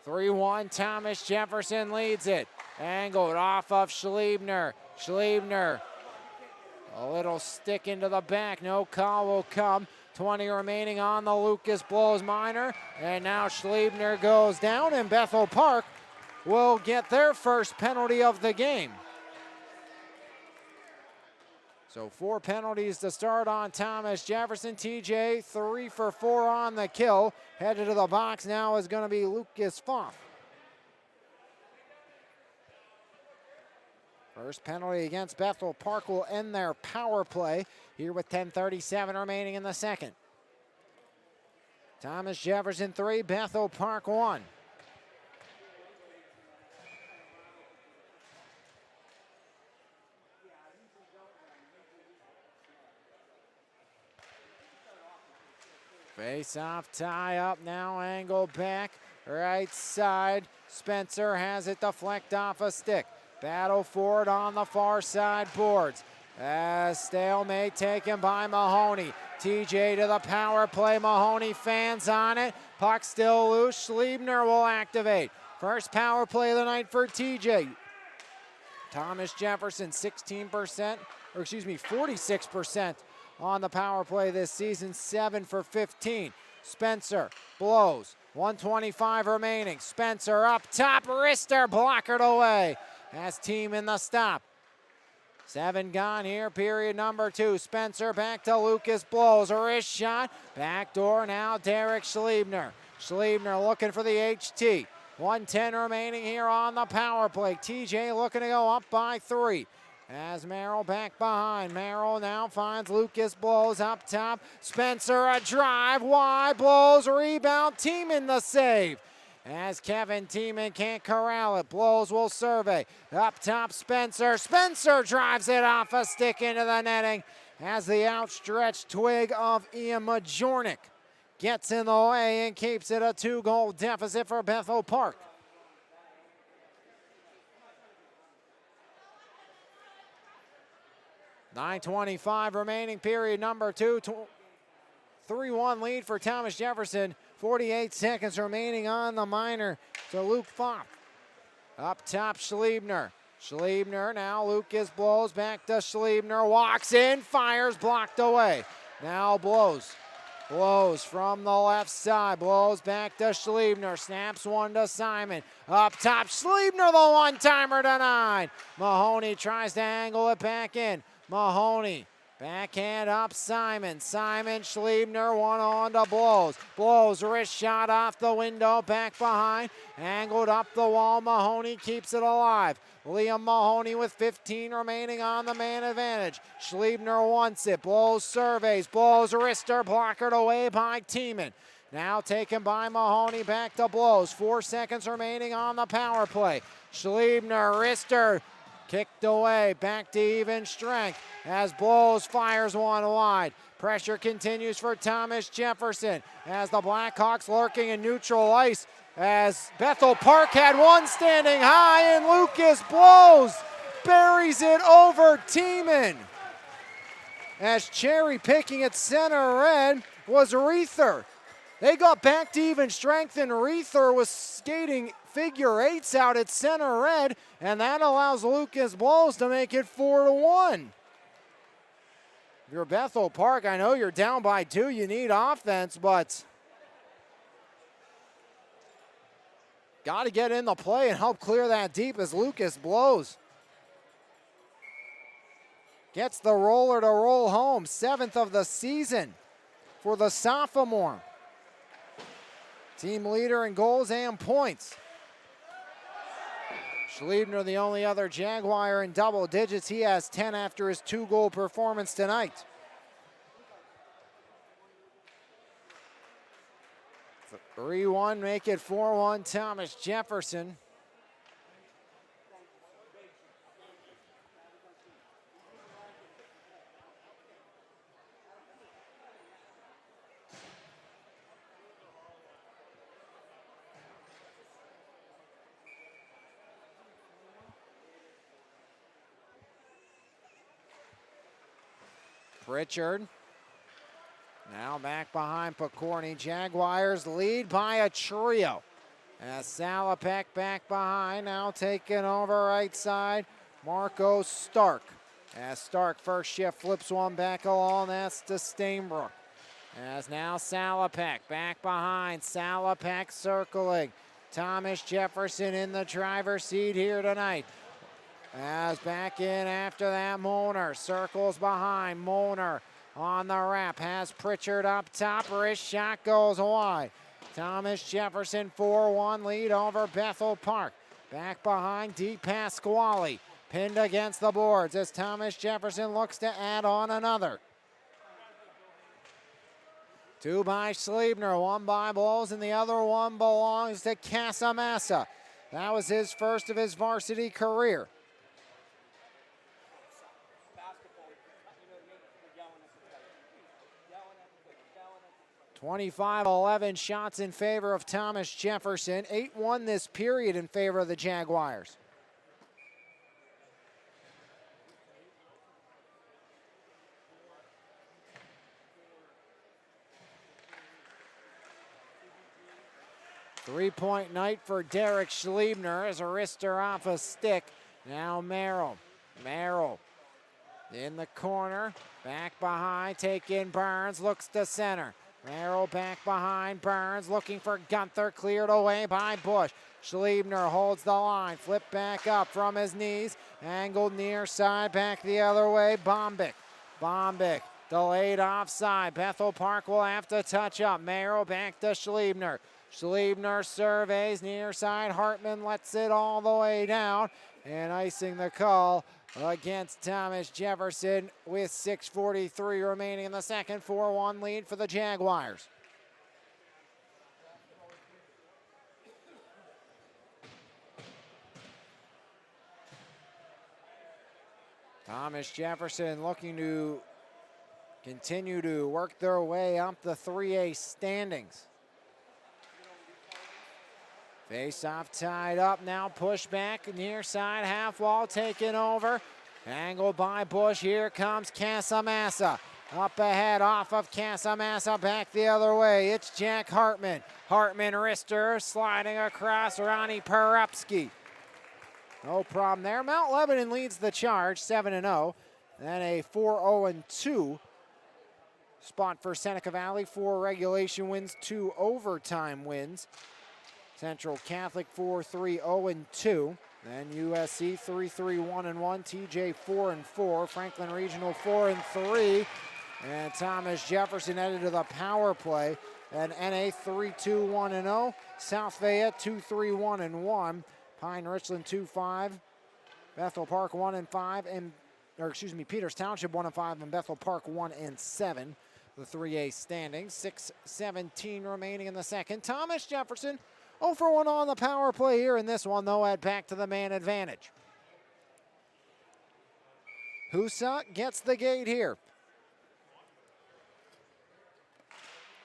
3-1, Thomas Jefferson leads it. Angled off of Schliebner. Schliebner, a little stick into the back. No call will come. 20 remaining on the Lucas Blows minor. And now Schliebner goes down, and Bethel Park will get their first penalty of the game. So 4 penalties to start on Thomas Jefferson. TJ 3 for 4 on the kill. Headed to the box now is going to be Lucas Foff. First penalty against Bethel Park will end their power play here with 10:37 remaining in the second. Thomas Jefferson 3, Bethel Park 1. Face-off tie-up now, angle back, right side. Spencer has it deflect off a stick. Battle for it on the far side boards. As stalemate taken by Mahoney. TJ to the power play. Mahoney fans on it. Puck still loose. Schliebner will activate. First power play of the night for TJ. Thomas Jefferson 46% on the power play this season, 7 for 15. Spencer blows, 1:25 remaining. Spencer up top, wrister blockered away. Has team in the stop. 7 gone here, period number 2. Spencer back to Lucas Blows, a wrist shot. Back door now, Derek Schliebner. Schliebner looking for the HT. 1:10 remaining here on the power play. TJ looking to go up by 3. As Merrill back behind. Merrill now finds Lucas Blows up top. Spencer a drive wide. Blows rebound. Tiemann the save. As Kevin Tiemann can't corral it. Blows will survey. Up top Spencer. Spencer drives it off a stick into the netting. As the outstretched twig of Ian Majornik gets in the way and keeps it a 2-goal deficit for Bethel Park. .9:25 remaining, period number 2. 3-1 lead for Thomas Jefferson. 48 seconds remaining on the minor to Luke Fopp. Up top, Schliebner. Schliebner now, Lucas Blows back to Schliebner. Walks in, fires, blocked away. Now Blows. Blows from the left side. Blows back to Schliebner. Snaps one to Simon. Up top, Schliebner, the one-timer denied. Mahoney tries to angle it back in. Mahoney, backhand up Simon. Simon, Schliebner, one on to Blows. Blows, wrist shot off the window, back behind. Angled up the wall, Mahoney keeps it alive. Liam Mahoney with 15 remaining on the man advantage. Schliebner wants it. Blows surveys. Blows, wrister, blockered away by Tiemann. Now taken by Mahoney, back to Blows. 4 seconds remaining on the power play. Schliebner, wrister, kicked away, back to even strength as Blows fires one wide. Pressure continues for Thomas Jefferson as the Blackhawks lurking in neutral ice as Bethel Park had one standing high and Lucas Blows buries it over Tiemann. As cherry picking at center red was Reether. They got back to even strength and Reether was skating figure eights out at center red, and that allows Lucas Blows to make it 4-1. If you're Bethel Park, I know you're down by 2, you need offense, but got to get in the play and help clear that deep as Lucas Blows gets the roller to roll home, 7th of the season. for the sophomore. Team leader in goals and points. Schliebner, the only other Jaguar in double digits. He has 10 after his 2-goal performance tonight. 3-1, make it 4-1, Thomas Jefferson. Pritchard. Now back behind Pokorny. Jaguars lead by a trio. As Salopek back behind, now taking over right side, Marco Stark. As Stark first shift flips one back along, that's to Stainbrook. As now Salopek back behind, Salopek circling. Thomas Jefferson in the driver's seat here tonight. As back in after that, Moner circles behind. Moner on the wrap, has Pritchard up top. Wrist shot goes wide. Thomas Jefferson 4-1 lead over Bethel Park. Back behind, deep pass Pasquale. Pinned against the boards as Thomas Jefferson looks to add on another. 2 by Schliebner, 1 by Blows, and the other one belongs to Casamassa. That was his first of his varsity career. 25-11 shots in favor of Thomas Jefferson. 8-1 this period in favor of the Jaguars. Three-point night for Derek Schliebner as a wrister off a stick. Now Merrill. Merrill in the corner. Back behind, take in Burns, looks to center. Merrill back behind Burns, looking for Gunther, cleared away by Bush. Schliebner holds the line, flip back up from his knees, angled near side, back the other way, Bombic. Bombic, delayed offside. Bethel Park will have to touch up. Merrill back to Schliebner. Schliebner surveys near side, Hartman lets it all the way down, and icing the call against Thomas Jefferson with 6:43 remaining in the second. 4-1 lead for the Jaguars. Thomas Jefferson looking to continue to work their way up the 3A standings. Face-off tied up, now push back, near side, half wall taken over. Angled by Bush, here comes Casamassa. Up ahead, off of Casamassa, back the other way, it's Jack Hartman. Hartman wrister, sliding across Ronnie Perupski. No problem there. Mount Lebanon leads the charge, 7-0. Then a 4-0-2 spot for Seneca Valley. 4 regulation wins, 2 overtime wins. Central Catholic 4-3-0-2. Then USC 3-3-1-1. TJ 4-4. Franklin Regional 4-3. And Thomas Jefferson headed to the power play. And NA 3-2-1-0. South Fayette 2-3-1-1. Pine Richland 2-5. Bethel Park 1-5. Peters Township 1-5. And Bethel Park 1-7. The 3A standings. 6:17 remaining in the second. Thomas Jefferson 0 for 1 on the power play here in this one, though, add back to the man advantage. Husak gets the gate here.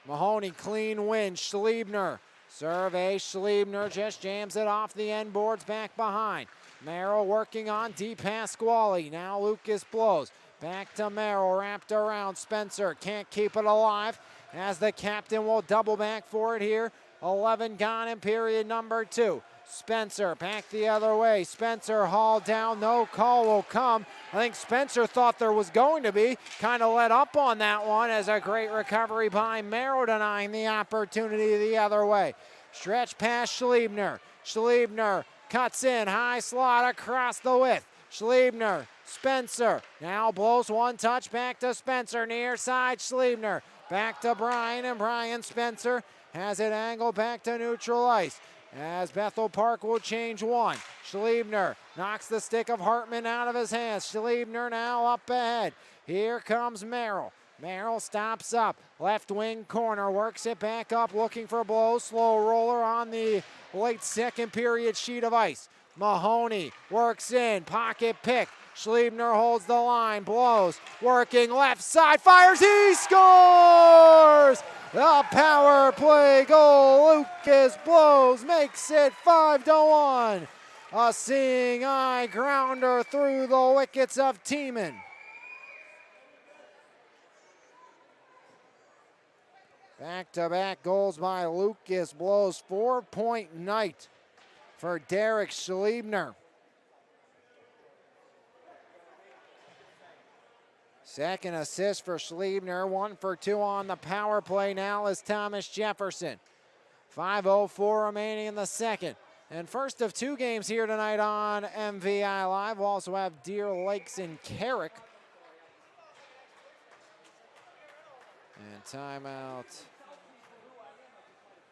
Mahoney, clean win. Schliebner, survey. Schliebner just jams it off the end boards back behind. Merrill working on deep Pasquale. Now Lucas Blows. Back to Merrill, wrapped around Spencer. Can't keep it alive as the captain will double back for it here. 11 gone in period number 2. Spencer back the other way. Spencer hauled down. No call will come. I think Spencer thought there was going to be. Kind of let up on that one as a great recovery by Merrill, denying the opportunity the other way. Stretch past Schliebner. Schliebner cuts in. High slot across the width. Schliebner. Spencer now blows one touch back to Spencer. Near side Schliebner. Back to Bryan, and Brian Spencer has it angled back to neutral ice. As Bethel Park will change one. Schliebner knocks the stick of Hartman out of his hands. Schliebner now up ahead. Here comes Merrill. Merrill stops up. Left wing corner, works it back up, looking for a blow. Slow roller on the late second period sheet of ice. Mahoney works in, pocket pick. Schliebner holds the line, blows, working left side, fires, he scores! The power play goal, Lucas Blows makes it 5-1. A seeing eye grounder through the wickets of Tiemann. Back-to-back goals by Lucas Blows, 4-point night for Derek Schliebner. Second assist for Schliebner, 1 for 2 on the power play now is Thomas Jefferson. 5:04 remaining in the second. And first of 2 games here tonight on MVI Live. We'll also have Deer Lakes and Carrick. And timeout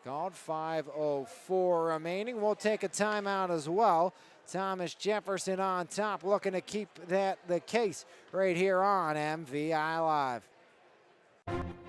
called, 5:04 remaining. We'll take a timeout as well. Thomas Jefferson on top, looking to keep that the case right here on MVI Live.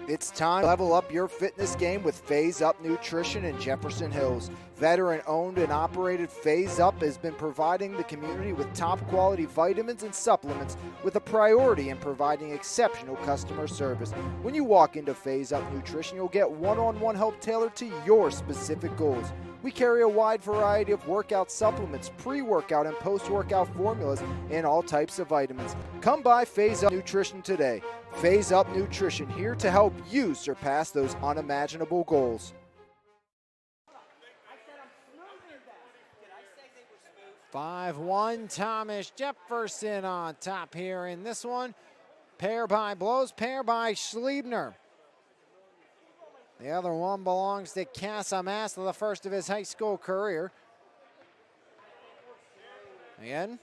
It's time to level up your fitness game with Phase Up Nutrition in Jefferson Hills. Veteran-owned and operated Phase Up has been providing the community with top-quality vitamins and supplements with a priority in providing exceptional customer service. When you walk into Phase Up Nutrition, you'll get one-on-one help tailored to your specific goals. We carry a wide variety of workout supplements, pre-workout and post-workout formulas, and all types of vitamins. Come by Phase Up Nutrition today. Phase Up Nutrition, here to help you surpass those unimaginable goals. 5-1, Thomas Jefferson on top here in this one. Pair by Blows, pair by Schliebner. The other one belongs to Casamassa, the first of his high school career. Again,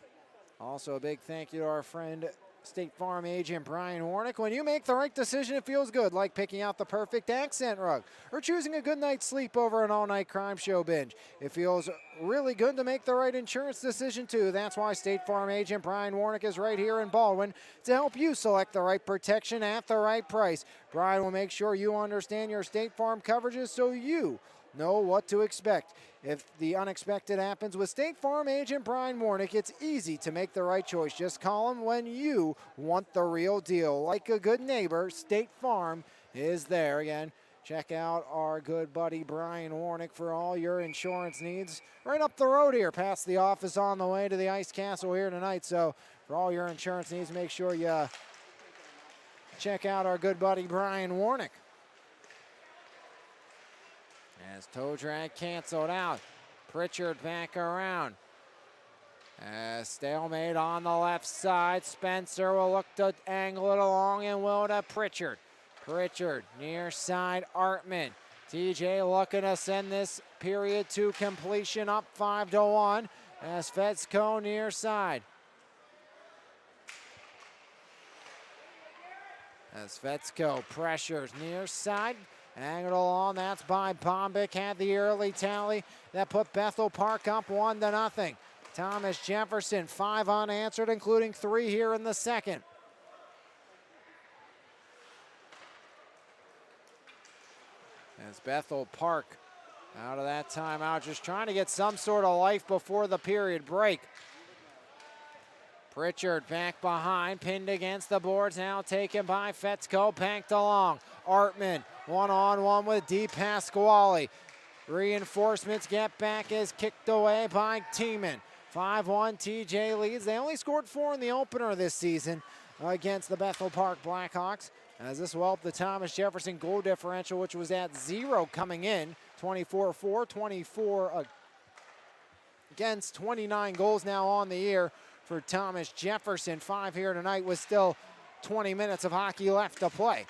also a big thank you to our friend State Farm agent Brian Warnick. When you make the right decision, it feels good, like picking out the perfect accent rug or choosing a good night's sleep over an all-night crime show binge. It feels really good to make the right insurance decision, too. That's why State Farm agent Brian Warnick is right here in Baldwin to help you select the right protection at the right price. Brian will make sure you understand your State Farm coverages so you know what to expect. If the unexpected happens with State Farm agent Brian Warnick, it's easy to make the right choice. Just call him when you want the real deal. Like a good neighbor, State Farm is there. Again, check out our good buddy Brian Warnick for all your insurance needs. Right up the road here, past the office on the way to the Ice Castle here tonight. So for all your insurance needs, make sure you check out our good buddy Brian Warnick. As toe drag canceled out. Pritchard back around. Stalemate on the left side. Spencer will look to angle it along and will to Pritchard. Pritchard near side Artman. TJ looking to send this period to completion, up 5-1 as Fetzko near side. As Fetzko pressures near side. Angled along, that's by Bombic, had the early tally that put Bethel Park up 1-0. Thomas Jefferson, 5 unanswered, including 3 here in the second. As Bethel Park out of that timeout, just trying to get some sort of life before the period break. Pritchard back behind, pinned against the boards, now taken by Fetzko, banked along. Artman, one-on-one with D. Pasquale. Reinforcements get back as kicked away by Tiemann. 5-1, TJ leads. They only scored 4 in the opener this season against the Bethel Park Blackhawks, as this will help the Thomas Jefferson goal differential, which was at 0 coming in. 24-4, 24 against, 29 goals now on the year for Thomas Jefferson. 5 here tonight with still 20 minutes of hockey left to play.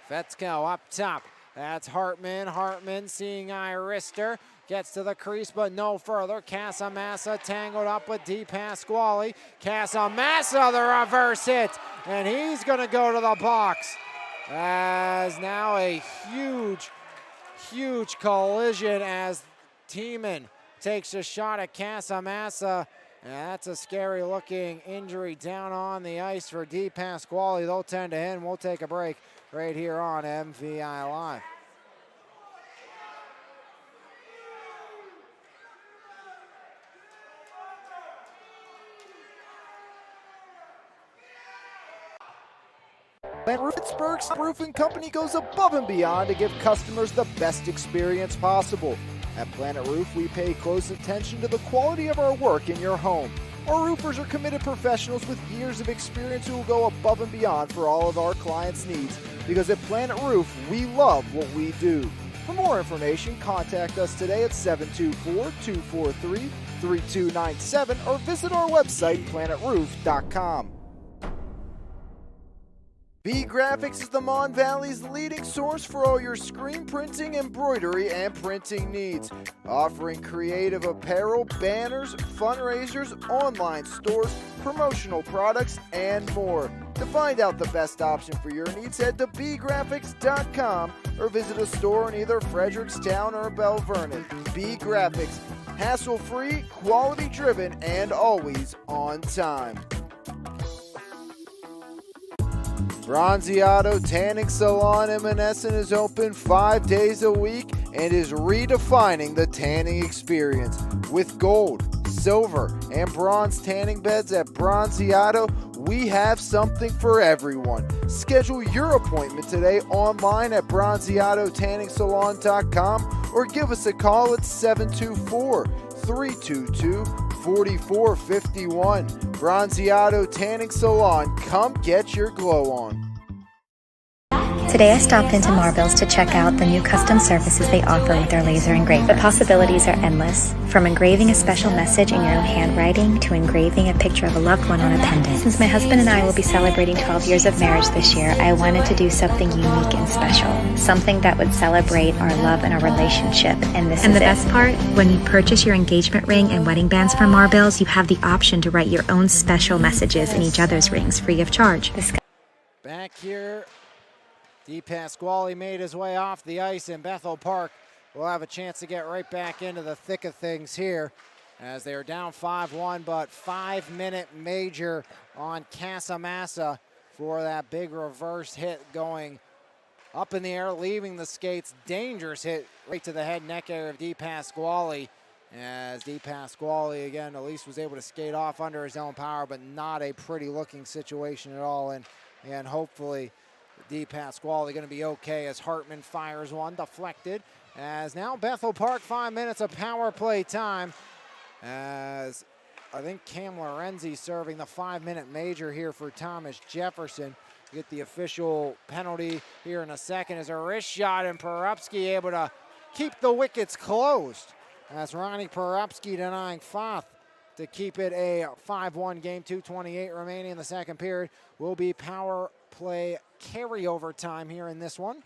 Fetzko up top. That's Hartman. Hartman seeing Irister. Gets to the crease, but no further. Casamassa tangled up with D. Pasquale. Casamassa, the reverse hit. And he's going to go to the box. As now a huge collision as Tiemann takes a shot at Casamassa. And that's a scary looking injury down on the ice for Di Pasquale. They'll tend to end. We'll take a break right here on MVI Live. Pittsburgh's Roofing Company goes above and beyond to give customers the best experience possible. At Planet Roof, we pay close attention to the quality of our work in your home. Our roofers are committed professionals with years of experience who will go above and beyond for all of our clients' needs. Because at Planet Roof, we love what we do. For more information, contact us today at 724-243-3297 or visit our website, planetroof.com. B Graphics is the Mon Valley's leading source for all your screen printing, embroidery, and printing needs. Offering creative apparel, banners, fundraisers, online stores, promotional products, and more. To find out the best option for your needs, head to bgraphics.com or visit a store in either Frederickstown or Belle Vernon. B Graphics, hassle-free, quality-driven, and always on time. Bronzeado Tanning Salon in Monessen is open 5 days a week and is redefining the tanning experience. With gold, silver, and bronze tanning beds at Bronzeado, we have something for everyone. Schedule your appointment today online at bronzeadotanningsalon.com or give us a call at 724-322-4451. Bronzeado Tanning Salon, come get your glow on. Today I stopped into Marbills to check out the new custom services they offer with their laser engraver. The possibilities are endless, from engraving a special message in your own handwriting to engraving a picture of a loved one on a pendant. Since my husband and I will be celebrating 12 years of marriage this year, I wanted to do something unique and special, something that would celebrate our love and our relationship. And the best part, when you purchase your engagement ring and wedding bands from Marbills, you have the option to write your own special messages in each other's rings free of charge. Back here, Di Pasquale made his way off the ice in Bethel Park. We'll have a chance to get right back into the thick of things here as they are down 5-1, but 5-minute major on Casamassa for that big reverse hit going up in the air, leaving the skates. Dangerous hit right to the head neck area of Di Pasquale. As Di Pasquale, again, at least was able to skate off under his own power, but not a pretty looking situation at all. And hopefully Di Pasquale going to be okay as Hartman fires one, deflected. As now Bethel Park, 5 minutes of power play time. As I think Cam Lorenzi serving the 5-minute major here for Thomas Jefferson. Get the official penalty here in a second as a wrist shot, and Perupski able to keep the wickets closed. As Ronnie Perupski denying Foth to keep it a 5-1 game, 2:28 remaining in the second period. Will be power play carryover time here in this one.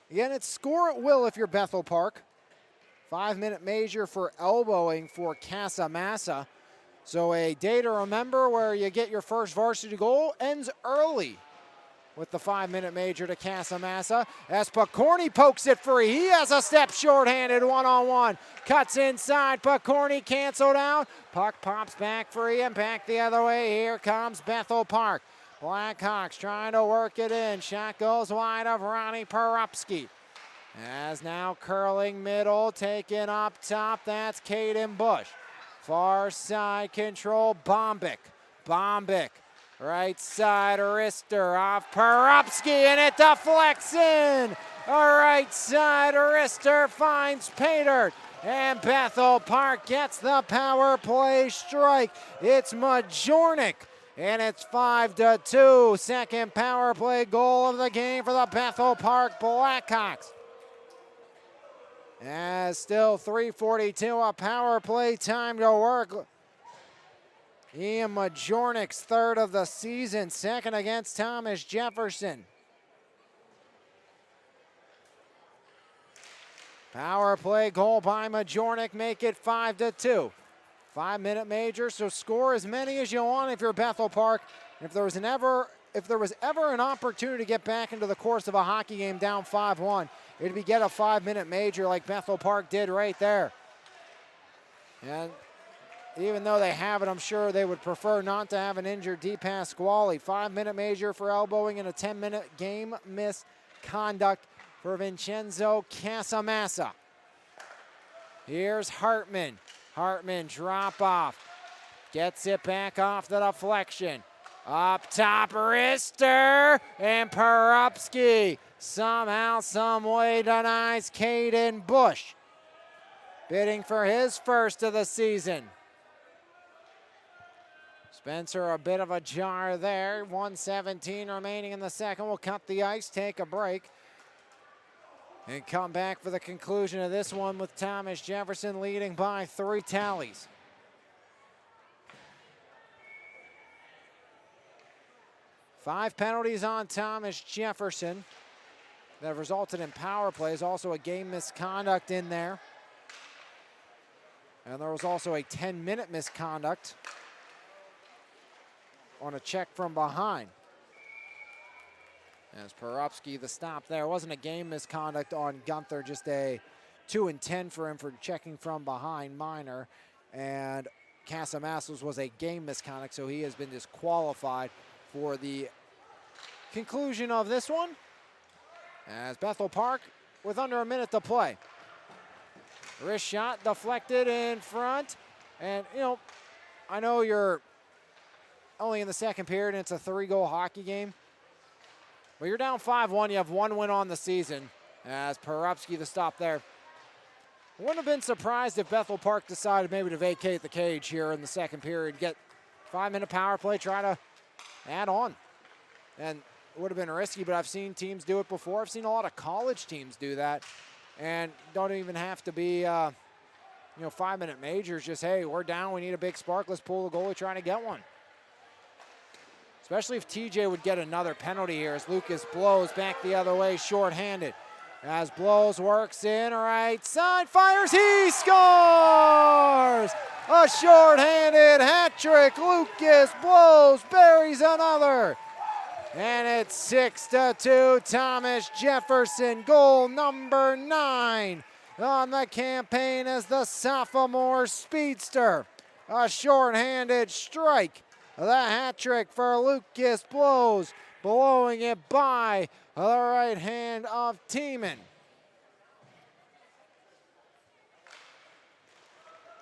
Again, it's score at will if you're Bethel Park. 5-minute major for elbowing for Casamassa. So a day to remember where you get your first varsity goal ends early with the 5-minute major to Casamassa. As Picorni pokes it free. He has a step shorthanded one-on-one. Cuts inside. Picorni canceled out. Puck pops back free and back the other way. Here comes Bethel Park. Blackhawks trying to work it in. Shot goes wide of Ronnie Perupski. As now curling middle, taken up top. That's Caden Bush. Far side control, Bombic. Right side, Rister off Perupski, and it deflects in. Right side, Rister finds Pater. And Bethel Park gets the power play strike. It's Majornik, and it's 5-2. Second power play goal of the game for the Bethel Park Blackhawks. As still 3:42 of power play time to work. Ian Majornik's third of the season, second against Thomas Jefferson. Power play goal by Majornik, make it 5-2. 5-minute major, so score as many as you want if you're Bethel Park. If there was ever if there was ever an opportunity to get back into the course of a hockey game down 5-1, it'd be get a 5-minute major like Bethel Park did right there. And even though they have it, I'm sure they would prefer not to have an injured D. Pasquale. 5-minute major for elbowing and a 10-minute game misconduct for Vincenzo Casamassa. Here's Hartman. Hartman drop off. Gets it back off the deflection. Up top, Rister and Perupski somehow, some way denies Caden Bush. Bidding for his first of the season. Spencer a bit of a jar there. 1:17 remaining in the second. We'll cut the ice, take a break, and come back for the conclusion of this one with Thomas Jefferson leading by 3 tallies. Five penalties on Thomas Jefferson that have resulted in power plays. Also a game misconduct in there. And there was also a 10-minute misconduct on a check from behind. As Perupski, the stop there. It wasn't a game misconduct on Gunther, just a 2 and 10 for him for checking from behind, minor. And Casamassos was a game misconduct, so he has been disqualified for the conclusion of this one. As Bethel Park with under a minute to play. Wrist shot deflected in front. And, you know, I know you're only in the second period and it's a 3-goal hockey game. But you're down 5-1. You have 1 win on the season. As Perupski, the stop there. Wouldn't have been surprised if Bethel Park decided maybe to vacate the cage here in the second period. Get 5-minute power play, try to add on. And it would have been risky, but I've seen teams do it before. I've seen a lot of college teams do that. And don't even have to be, 5-minute majors. Just, hey, we're down. We need a big spark. Let's pull the goalie trying to get one. Especially if TJ would get another penalty here as Lucas Blows back the other way, shorthanded. As Blows works in, right side, fires, he scores! A shorthanded hat trick. Lucas Blows buries another. And it's 6-2, Thomas Jefferson, goal number 9 on the campaign as the sophomore speedster. A shorthanded strike, the hat trick for Lucas Blows, blowing it by the right hand of Tiemann.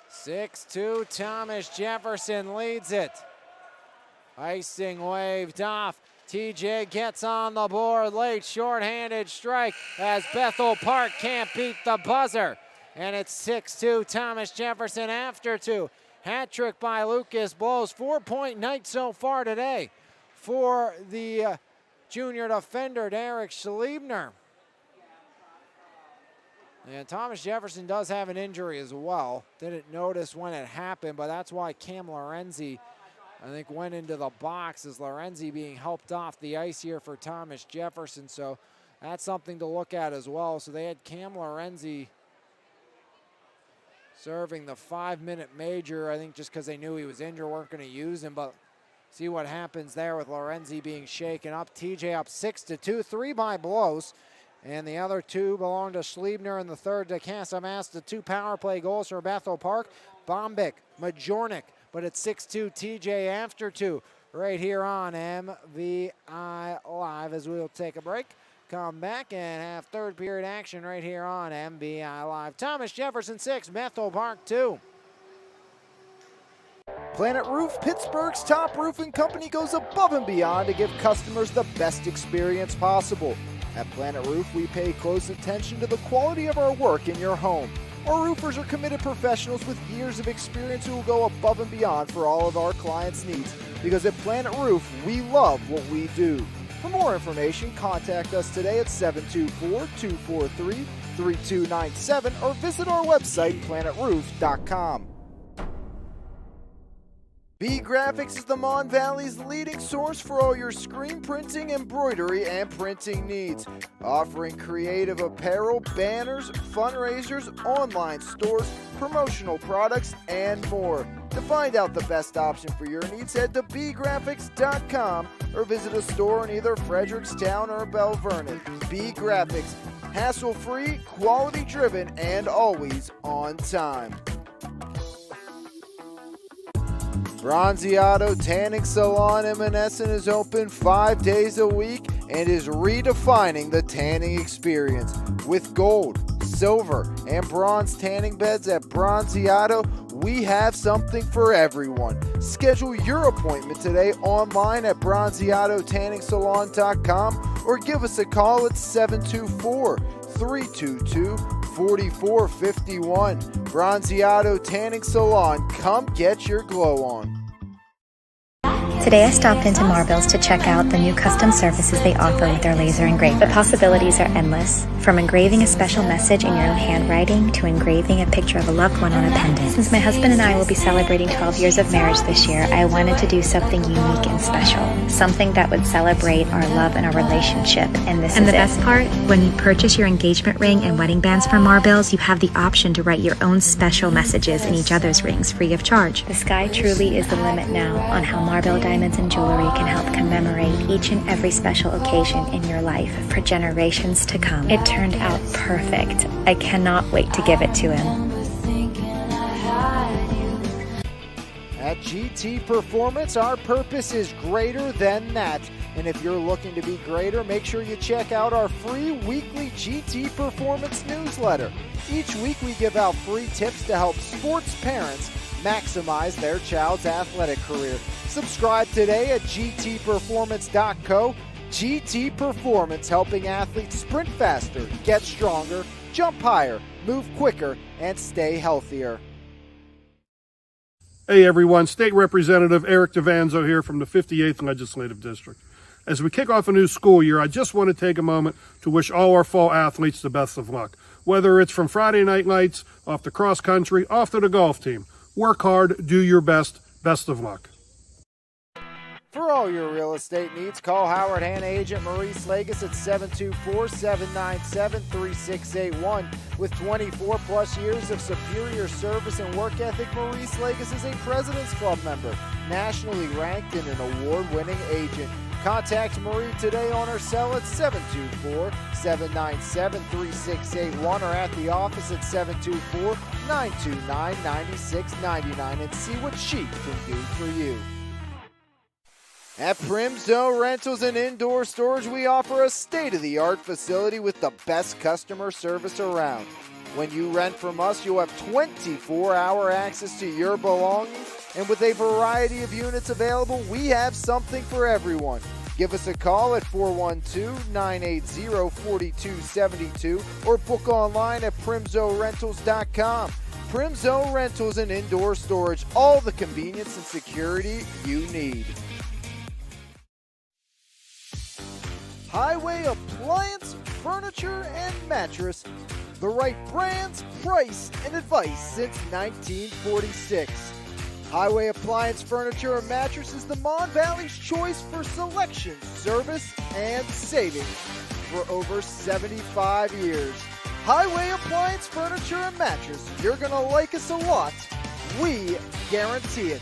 6-2, Thomas Jefferson leads it. Icing waved off. TJ gets on the board late, shorthanded strike as Bethel Park can't beat the buzzer. And it's 6-2, Thomas Jefferson after 2. Hat trick by Lucas Blows. 4-point night so far today for the junior defender, Derek Schliebner. And Thomas Jefferson does have an injury as well. Didn't notice when it happened, but that's why Cam Lorenzi, I think, went into the box, as Lorenzi being helped off the ice here for Thomas Jefferson. So that's something to look at as well. So they had Cam Lorenzi serving the 5-minute major, I think just because they knew he was injured, weren't going to use him. But see what happens there with Lorenzi being shaken up. TJ up 6-2, 3 by Blows. And the other 2 belong to Schliebner, and the third to Casamas. The 2 power play goals for Bethel Park. Bombic, Majornik. But it's 6-2 TJ after 2 right here on MVI Live, as we'll take a break, come back and have third period action right here on MVI Live. Thomas Jefferson 6, Bethel Park 2. Planet Roof, Pittsburgh's top roofing company, goes above and beyond to give customers the best experience possible. At Planet Roof, we pay close attention to the quality of our work in your home. Our roofers are committed professionals with years of experience who will go above and beyond for all of our clients' needs. Because at Planet Roof, we love what we do. For more information, contact us today at 724-243-3297 or visit our website, planetroof.com. B Graphics is the Mon Valley's leading source for all your screen printing, embroidery, and printing needs. Offering creative apparel, banners, fundraisers, online stores, promotional products, and more. To find out the best option for your needs, head to bgraphics.com or visit a store in either Frederickstown or Belle Vernon. B Graphics, hassle-free, quality-driven, and always on time. Bronzeado Tanning Salon in Menneson is open 5 days a week and is redefining the tanning experience. With gold, silver, and bronze tanning beds at Bronzeado, we have something for everyone. Schedule your appointment today online at bronzeadotanningsalon.com or give us a call at 724-322-4451. Bronzeado Tanning Salon, come get your glow on. Today I stopped into Marville's to check out the new custom services they offer with their laser engraving. The possibilities are endless, from engraving a special message in your own handwriting to engraving a picture of a loved one on a pendant. Since my husband and I will be celebrating 12 years of marriage this year, I wanted to do something unique and special, something that would celebrate our love and our relationship, and this is it. And the best part, when you purchase your engagement ring and wedding bands from Marville's, you have the option to write your own special messages in each other's rings free of charge. The sky truly is the limit now on how Marville diamonds and jewelry can help commemorate each and every special occasion in your life for generations to come. It turned out perfect. I cannot wait to give it to him. At GT Performance, our purpose is greater than that. And if you're looking to be greater, make sure you check out our free weekly GT Performance newsletter. Each week we give out free tips to help sports parents maximize their child's athletic career. Subscribe today at gtperformance.co. GT Performance, helping athletes sprint faster, get stronger, jump higher, move quicker, and stay healthier. Hey everyone, State Representative Eric DeVanzo here from the 58th Legislative District. As we kick off a new school year, I just want to take a moment to wish all our fall athletes the best of luck. Whether it's from Friday night lights, off to cross country, off to the golf team. Work hard, do your best, best of luck. For all your real estate needs, call Howard Hanna agent Maurice Lagus at 724-797-3681. With 24 plus years of superior service and work ethic, Maurice Lagus is a President's Club member, nationally ranked and an award-winning agent. Contact Marie today on her cell at 724-797-3681 or at the office at 724-929-9699 and see what she can do for you. At Primzo Rentals and Indoor Storage, we offer a state-of-the-art facility with the best customer service around. When you rent from us, you'll have 24-hour access to your belongings, and with a variety of units available, we have something for everyone. Give us a call at 412-980-4272 or book online at primzorentals.com. Primzo Rentals and Indoor Storage, all the convenience and security you need. Highway Appliance, Furniture, and Mattress. The right brands, price, and advice since 1946. Highway Appliance, Furniture, and Mattress is the Mon Valley's choice for selection, service, and savings for over 75 years. Highway Appliance, Furniture, and Mattress. You're going to like us a lot. We guarantee it.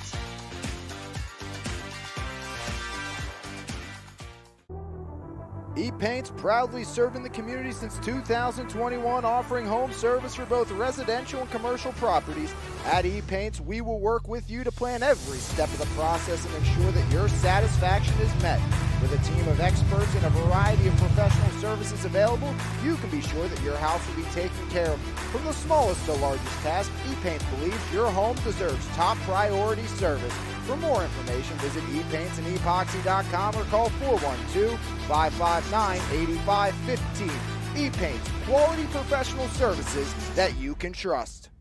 E-Paint's proudly serving the community since 2021, offering home service for both residential and commercial properties. At E-Paint's, we will work with you to plan every step of the process and ensure that your satisfaction is met. With a team of experts and a variety of professional services available, you can be sure that your house will be taken care of. From the smallest to largest task, E-Paint believes your home deserves top priority service. For more information, visit epaintsанdepoxy.com or call 412-559-8515. E-Paints, quality professional services that you can trust.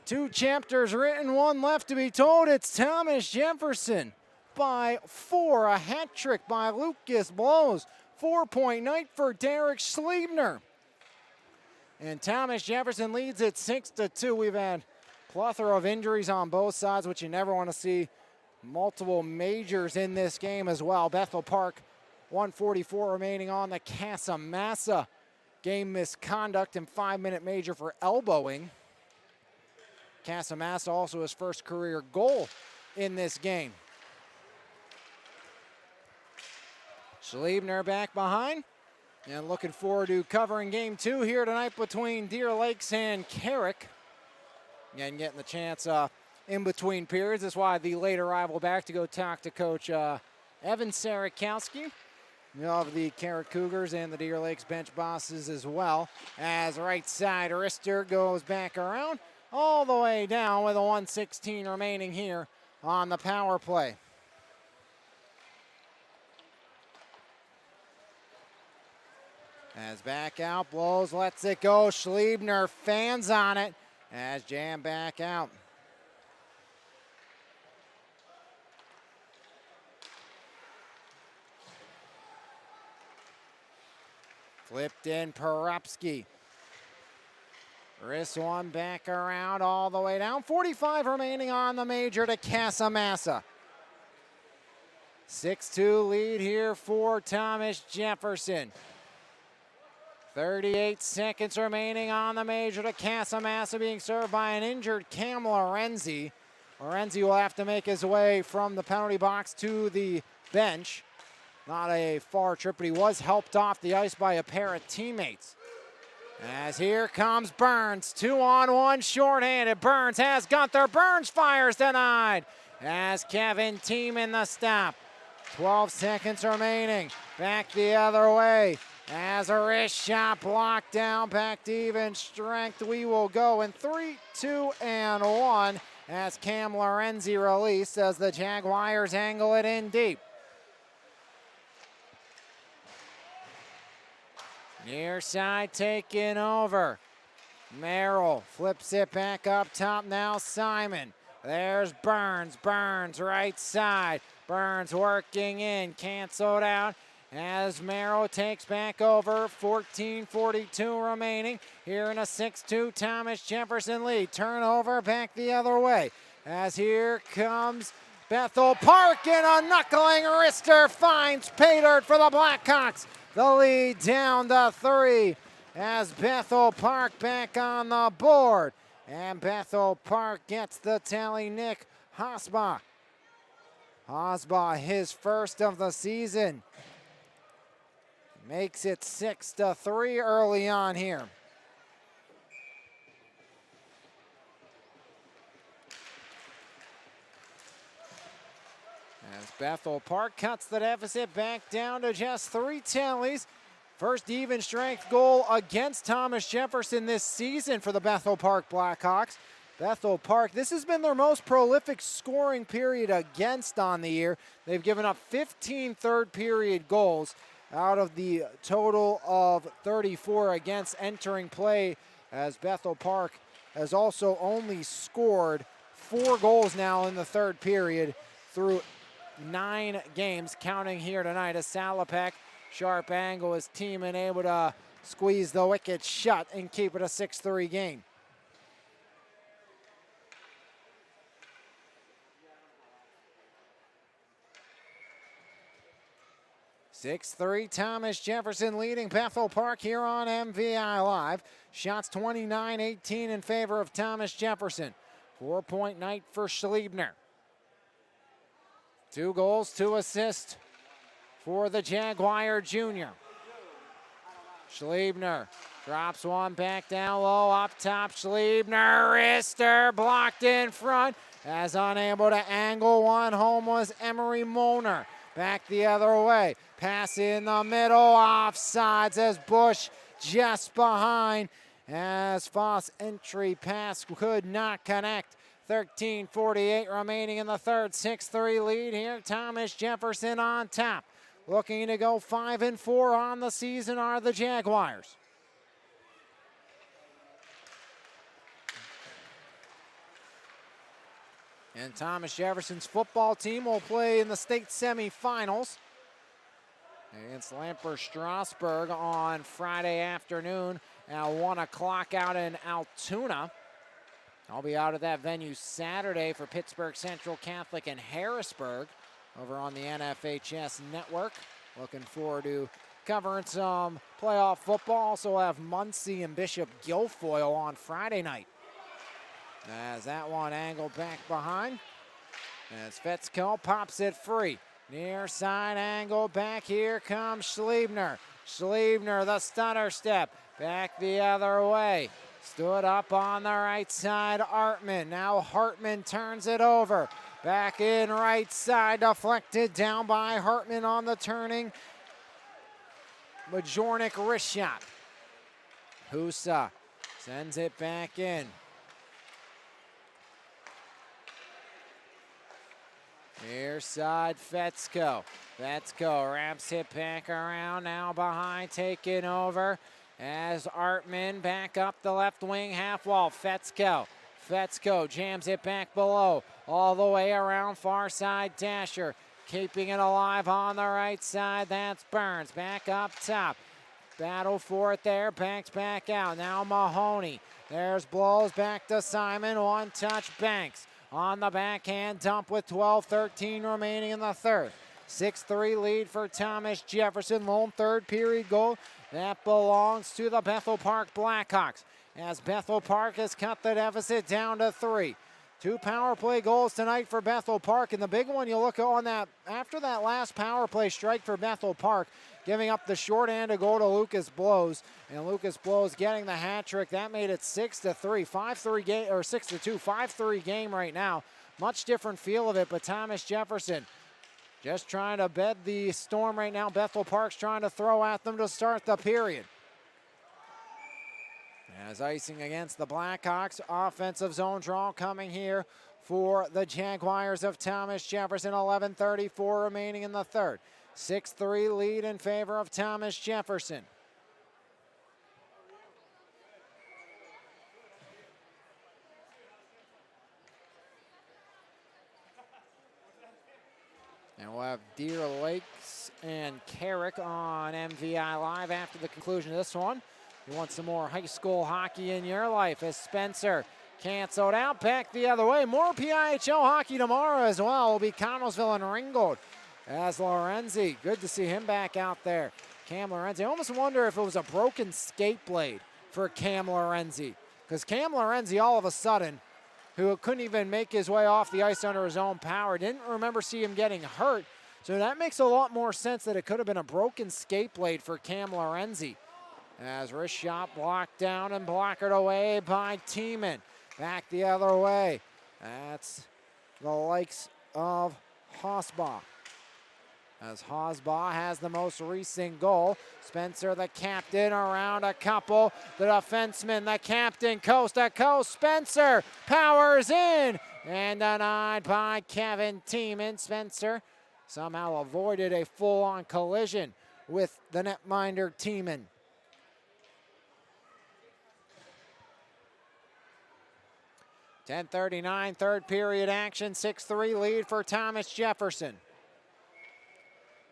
Two chapters written, one left to be told. It's Thomas Jefferson by 4. A hat trick by Lucas Blows. 4-point night for Derek Schliebner. And Thomas Jefferson leads it 6-2. We've had a plethora of injuries on both sides, which you never want to see. Multiple majors in this game as well. Bethel Park, 1:44 remaining on the Casamassa. Game misconduct and 5-minute major for elbowing. Casamassa also his first career goal in this game. Schliebner back behind and looking forward to covering game 2 here tonight between Deer Lakes and Carrick. And getting the chance in between periods. That's why the late arrival back to go talk to Coach Evan Sarakowski of the Carrick Cougars and the Deer Lakes bench bosses as well. As right side wrister goes back around all the way down with a 1:16 remaining here on the power play. As back out, Blows, lets it go. Schliebner fans on it as jam back out. Flipped in Peropsky. Wrist one back around all the way down. 45 remaining on the major to Casamassa. 6-2 lead here for Thomas Jefferson. 38 seconds remaining on the major to Casamassa, being served by an injured Cam Lorenzi. Lorenzi will have to make his way from the penalty box to the bench. Not a far trip, but he was helped off the ice by a pair of teammates. As here comes Burns, 2-on-1 shorthanded. Burns has Gunther. Burns fires denied. As Kevin Tiemann the stop. 12 seconds remaining. Back the other way. As a wrist shot blocked down, back to even strength. We will go in 3, 2, and 1 as Cam Lorenzi released as the Jaguars angle it in deep. Near side taken over. Merrill flips it back up top now. Simon. There's Burns. Burns right side. Burns working in. Canceled out as Merrill takes back over. 14:42 remaining. Here in a 6-2 Thomas Jefferson lead. Turnover back the other way. As here comes Bethel Park and a knuckling wrister finds pay dirt for the Blackhawks. The lead down to 3 as Bethel Park back on the board. And Bethel Park gets the tally. Nick Hosbach. Hosbach, his first of the season. Makes it 6-3 early on here. As Bethel Park cuts the deficit back down to just 3 tallies. First even strength goal against Thomas Jefferson this season for the Bethel Park Blackhawks. Bethel Park, this has been their most prolific scoring period against on the year. They've given up 15 third period goals out of the total of 34 against entering play, as Bethel Park has also only scored 4 goals now in the third period through 9 games, counting here tonight as Salopek, sharp angle, his team able to squeeze the wicket shut and keep it a 6-3 game. (6-3) Thomas Jefferson leading Bethel Park here on MVI Live. Shots 29-18 in favor of Thomas Jefferson. 4-point night for Schliebner. 2 goals, 2 assists for the Jaguar junior. Schliebner drops one back down low, up top. Schliebner, wrister blocked in front, as unable to angle one home was Emery Moner. Back the other way, pass in the middle, offsides as Bush just behind, as Foss entry pass could not connect. 13:48 remaining in the third. 6-3 lead here. Thomas Jefferson on top. Looking to go 5-4 on the season are the Jaguars. And Thomas Jefferson's football team will play in the state semifinals against Lamper Strasburg on Friday afternoon at 1 o'clock out in Altoona. I'll be out at that venue Saturday for Pittsburgh Central Catholic and Harrisburg over on the NFHS network. Looking forward to covering some playoff football. Also have Muncie and Bishop Guilfoyle on Friday night. As that one angled back behind. As Fetzko pops it free. Near side angle back. Here comes Schliebner. Schliebner, the stutter step. Back the other way. Stood up on the right side. Artman. Now Hartman turns it over. Back in right side. Deflected down by Hartman on the turning. Majornik wrist shot. Husa sends it back in. Near side, Fetzko. Fetzko wraps it back around, now behind, taking over as Artman back up the left wing half wall. Fetzko. Fetzko jams it back below, all the way around far side. Dasher keeping it alive on the right side. That's Burns back up top. Battle for it there, backs back out. Now Mahoney. There's blows back to Simon. One touch, Banks. On the backhand dump with 12:13 remaining in the third. 6-3 lead for Thomas Jefferson. Lone third period goal. That belongs to the Bethel Park Blackhawks. As Bethel Park has cut the deficit down to 3. 2 power play goals tonight for Bethel Park. And the big one you look on that, after that last power play strike for Bethel Park, giving up the short end to go to Lucas Blows. And Lucas Blows getting the hat trick. That made it 6-3, 5-3 game, or 6-2, 5-3 game right now. Much different feel of it, but Thomas Jefferson just trying to bed the storm right now. Bethel Park's trying to throw at them to start the period. As icing against the Blackhawks, offensive zone draw coming here for the Jaguars of Thomas Jefferson. 11:34 remaining in the third. 6-3 lead in favor of Thomas Jefferson. And we'll have Deer Lakes and Carrick on MVI Live after the conclusion of this one. You want some more high school hockey in your life as Spencer canceled out, back the other way. More PIHL hockey tomorrow as well. Will be Connellsville and Ringgold as Lorenzi. Good to see him back out there. Cam Lorenzi. I almost wonder if it was a broken skate blade for Cam Lorenzi. Because Cam Lorenzi all of a sudden, who couldn't even make his way off the ice under his own power, didn't remember see him getting hurt. So that makes a lot more sense that it could have been a broken skate blade for Cam Lorenzi. As wrist shot blocked down and blockered away by Tiemann. Back the other way. That's the likes of Hosbaugh. As Hosbaugh has the most recent goal. Spencer, the captain, around a couple. The defenseman, the captain, coast to coast. Spencer powers in and denied by Kevin Tiemann. Spencer somehow avoided a full-on collision with the netminder Tiemann. 10:39, third period action, 6-3 lead for Thomas Jefferson.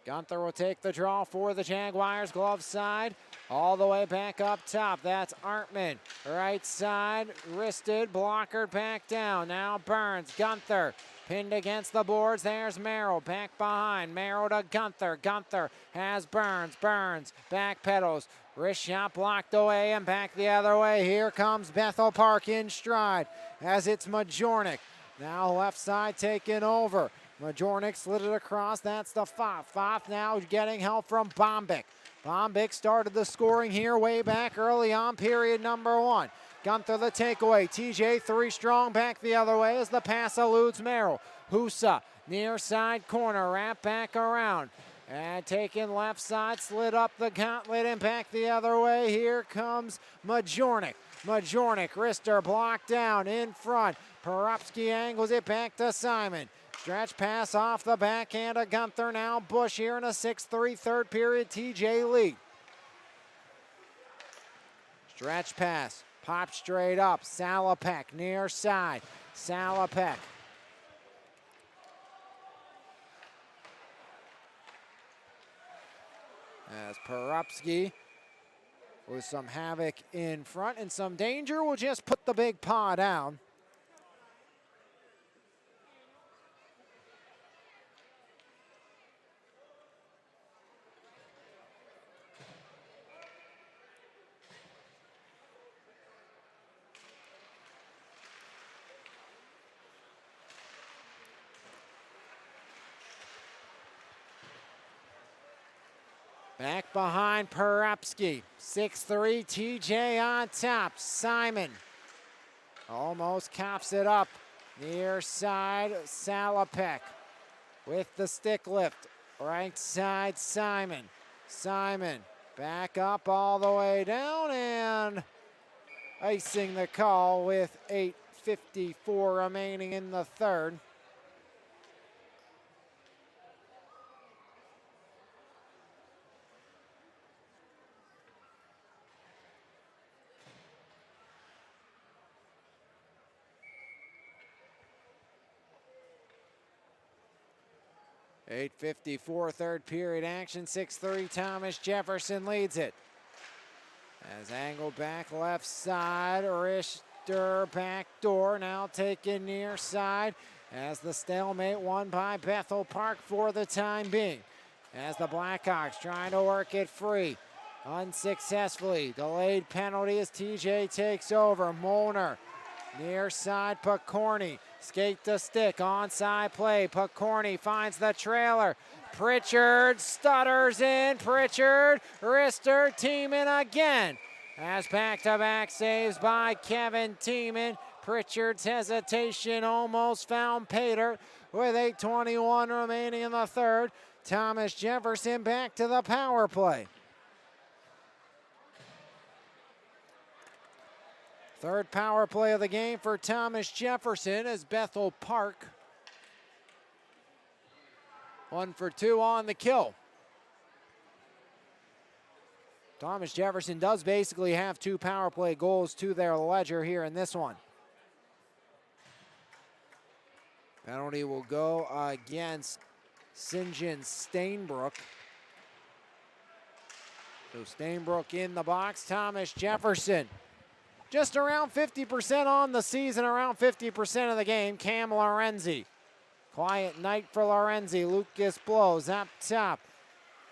Gunther will take the draw for the Jaguars, glove side, all the way back up top. That's Artman, right side, wristed, blocker back down. Now Burns, Gunther, pinned against the boards. There's Merrill, back behind. Merrill to Gunther. Gunther has Burns. Burns back pedals. Wrist shot blocked away and back the other way. Here comes Bethel Park in stride as it's Majornik. Now left side taking over. Majornik slid it across. That's the Foth. Foth now getting help from Bombic. Bombic started the scoring here way back early on period number 1. Gunther the takeaway. TJ 3 strong back the other way as the pass eludes Merrill. Husa near side corner. Wrap back around. And taking left side, slid up the gauntlet and back the other way. Here comes Majornik. Majornik, wrister blocked down in front. Porupski angles it back to Simon. Stretch pass off the backhand of Gunther. Now Bush here in a 6-3 third period TJ lead. Stretch pass, pop straight up. Salopek near side. Salopek As Perupski with some havoc in front and some danger will just put the big paw down. Back behind Perupski. 6'3", TJ on top. Simon almost cops it up. Near side, Salopek with the stick lift. Right side, Simon. Simon back up all the way down and icing the call with 8:54 remaining in the third. .854 third period action. 6-3 Thomas Jefferson leads it. As angled back left side, Richter back door now taken near side as the stalemate won by Bethel Park for the time being. As the Blackhawks trying to work it free. Unsuccessfully. Delayed penalty as TJ takes over. Molnar near side, Picorni. Skate the stick, onside play. Picorni finds the trailer. Pritchard stutters in. Pritchard, Rister, Tiemann again. As back-to-back saves by Kevin Tiemann. Pritchard's hesitation almost found Pater with 8:21 remaining in the third. Thomas Jefferson back to the power play. Third power play of the game for Thomas Jefferson as Bethel Park 1 for 2 on the kill. Thomas Jefferson does basically have 2 power play goals to their ledger here in this one. Penalty will go against St. John Stainbrook. So Stainbrook in the box. Thomas Jefferson just around 50% on the season, around 50% of the game. Cam Lorenzi. Quiet night for Lorenzi. Lucas Blows up top.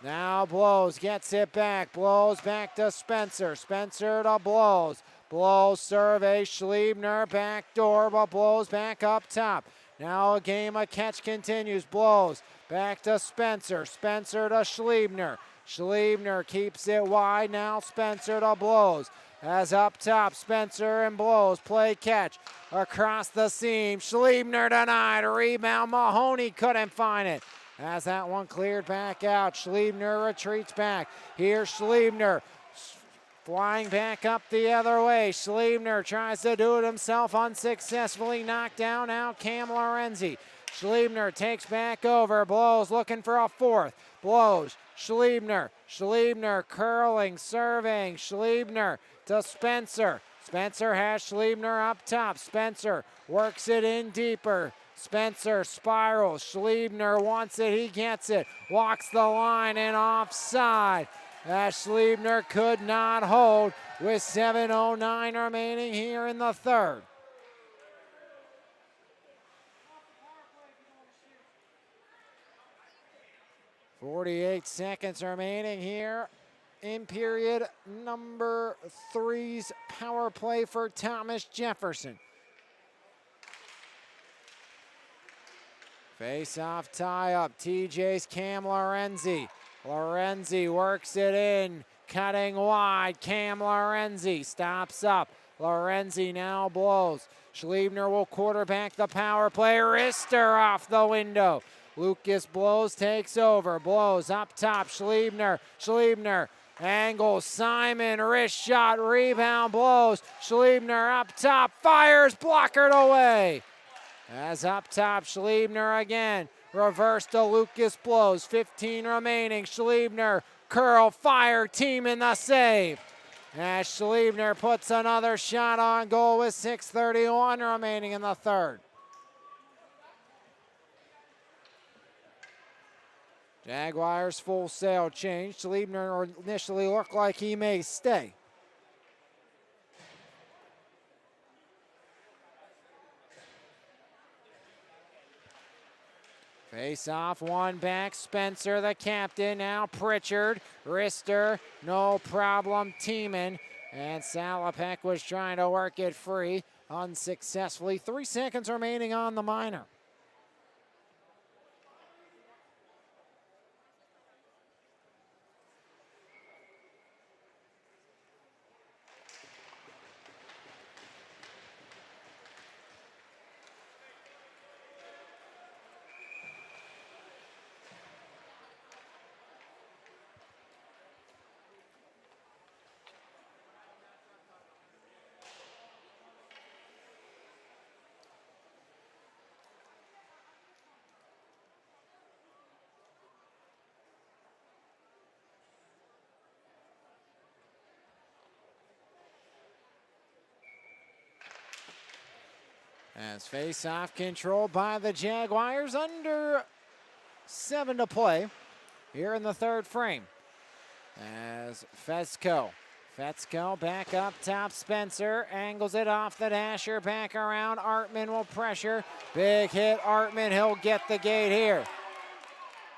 Now Blows gets it back. Blows back to Spencer. Spencer to Blows. Blows survey. Schliebner back door, but Blows back up top. Now a game of catch continues. Blows back to Spencer. Spencer to Schliebner. Schliebner keeps it wide. Now Spencer to Blows. As up top, Spencer and Blows play catch across the seam. Schliebner denied. Rebound. Mahoney couldn't find it. As that one cleared back out, Schliebner retreats back. Here's Schliebner flying back up the other way. Schliebner tries to do it himself unsuccessfully. Knocked down now Cam Lorenzi. Schliebner takes back over. Blows looking for a fourth. Blows. Schliebner. Schliebner curling, surveying. Schliebner to Spencer. Spencer has Schliebner up top. Spencer works it in deeper. Spencer spirals. Schliebner wants it. He gets it. Walks the line and offside. As Schliebner could not hold with 7:09 remaining here in the third. .48 seconds remaining here in period number 3's power play for Thomas Jefferson. Face-off tie-up. TJ's Cam Lorenzi. Lorenzi works it in. Cutting wide. Cam Lorenzi stops up. Lorenzi now Blows. Schliebner will quarterback the power play. Rister off the window. Lucas Blows takes over. Blows up top. Schliebner. Schliebner. Angle. Simon. Wrist shot. Rebound. Blows. Schliebner up top. Fires. Blockered away. As up top. Schliebner again. Reverse to Lucas Blows. 15 remaining. Schliebner. Curl. Fire. Tiemann the save. As Schliebner puts another shot on goal with 6:31 remaining in the third. Jaguars full sail change. Schliebner initially looked like he may stay. Face off, one back, Spencer the captain, now Pritchard, Rister, no problem, Tiemann, and Salopek was trying to work it free, unsuccessfully. 3 seconds remaining on the minor. As face-off controlled by the Jaguars, under 7 to play here in the third frame. As Fetzko back up top, Spencer angles it off the dasher, back around, Artman will pressure, big hit, Artman, he'll get the gate here.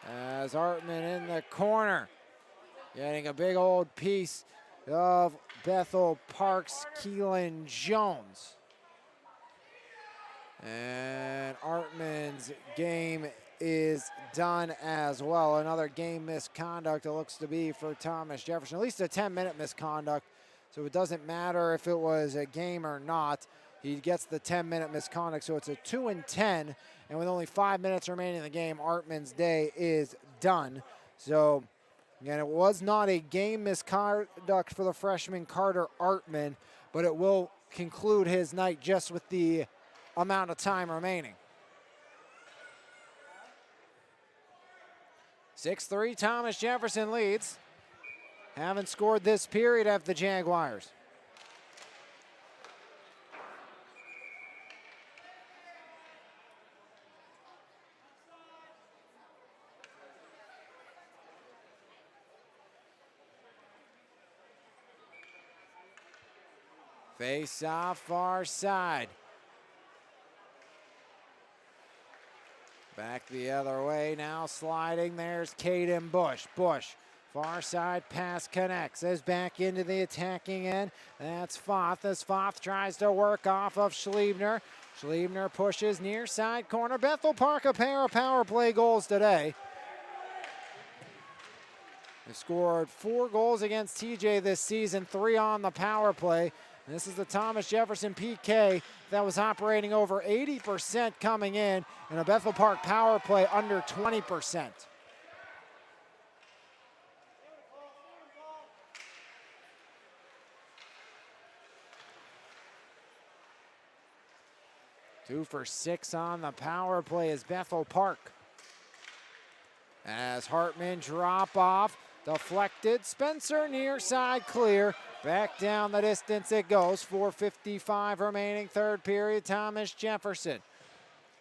As Artman in the corner, getting a big old piece of Bethel Park's Keelan Jones. And Artman's game is done as well. Another game misconduct, it looks to be, for Thomas Jefferson. At least a 10-minute misconduct, so it doesn't matter if it was a game or not. He gets the 10-minute misconduct, so it's a 2 and 10. And with only 5 minutes remaining in the game, Artman's day is done. So, again, it was not a game misconduct for the freshman Carter Artman, but it will conclude his night just with the amount of time remaining. 6-3, Thomas Jefferson leads. Haven't scored this period of the Jaguars. Face off far side. Back the other way, now sliding, there's Caden Bush. Bush, far side pass connects, is back into the attacking end. That's Foth, as Foth tries to work off of Schliebner. Schliebner pushes near side corner. Bethel Park, a pair of power play goals today. They scored 4 goals against TJ this season, 3 on the power play. This is the Thomas Jefferson PK that was operating over 80% coming in, and a Bethel Park power play under 20%. Two for 6 on the power play is Bethel Park. As Hartman drop off, deflected, Spencer near side clear. Back down the distance it goes. 4:55 remaining, third period. Thomas Jefferson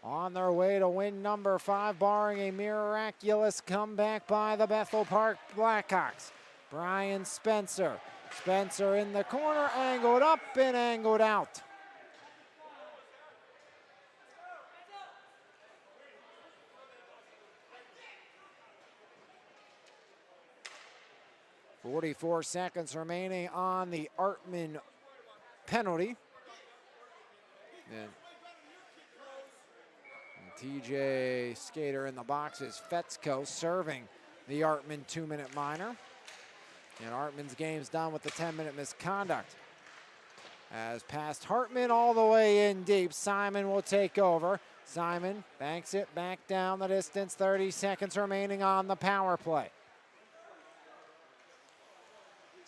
on their way to win number 5, barring a miraculous comeback by the Bethel Park Blackhawks. Brian Spencer. Spencer in the corner, angled up and angled out. .44 seconds remaining on the Artman penalty. And TJ skater in the box is Fetzko serving the Artman 2-minute minor. And Artman's game's done with the 10-minute misconduct. As past Hartman all the way in deep, Simon will take over. Simon banks it back down the distance, 30 seconds remaining on the power play.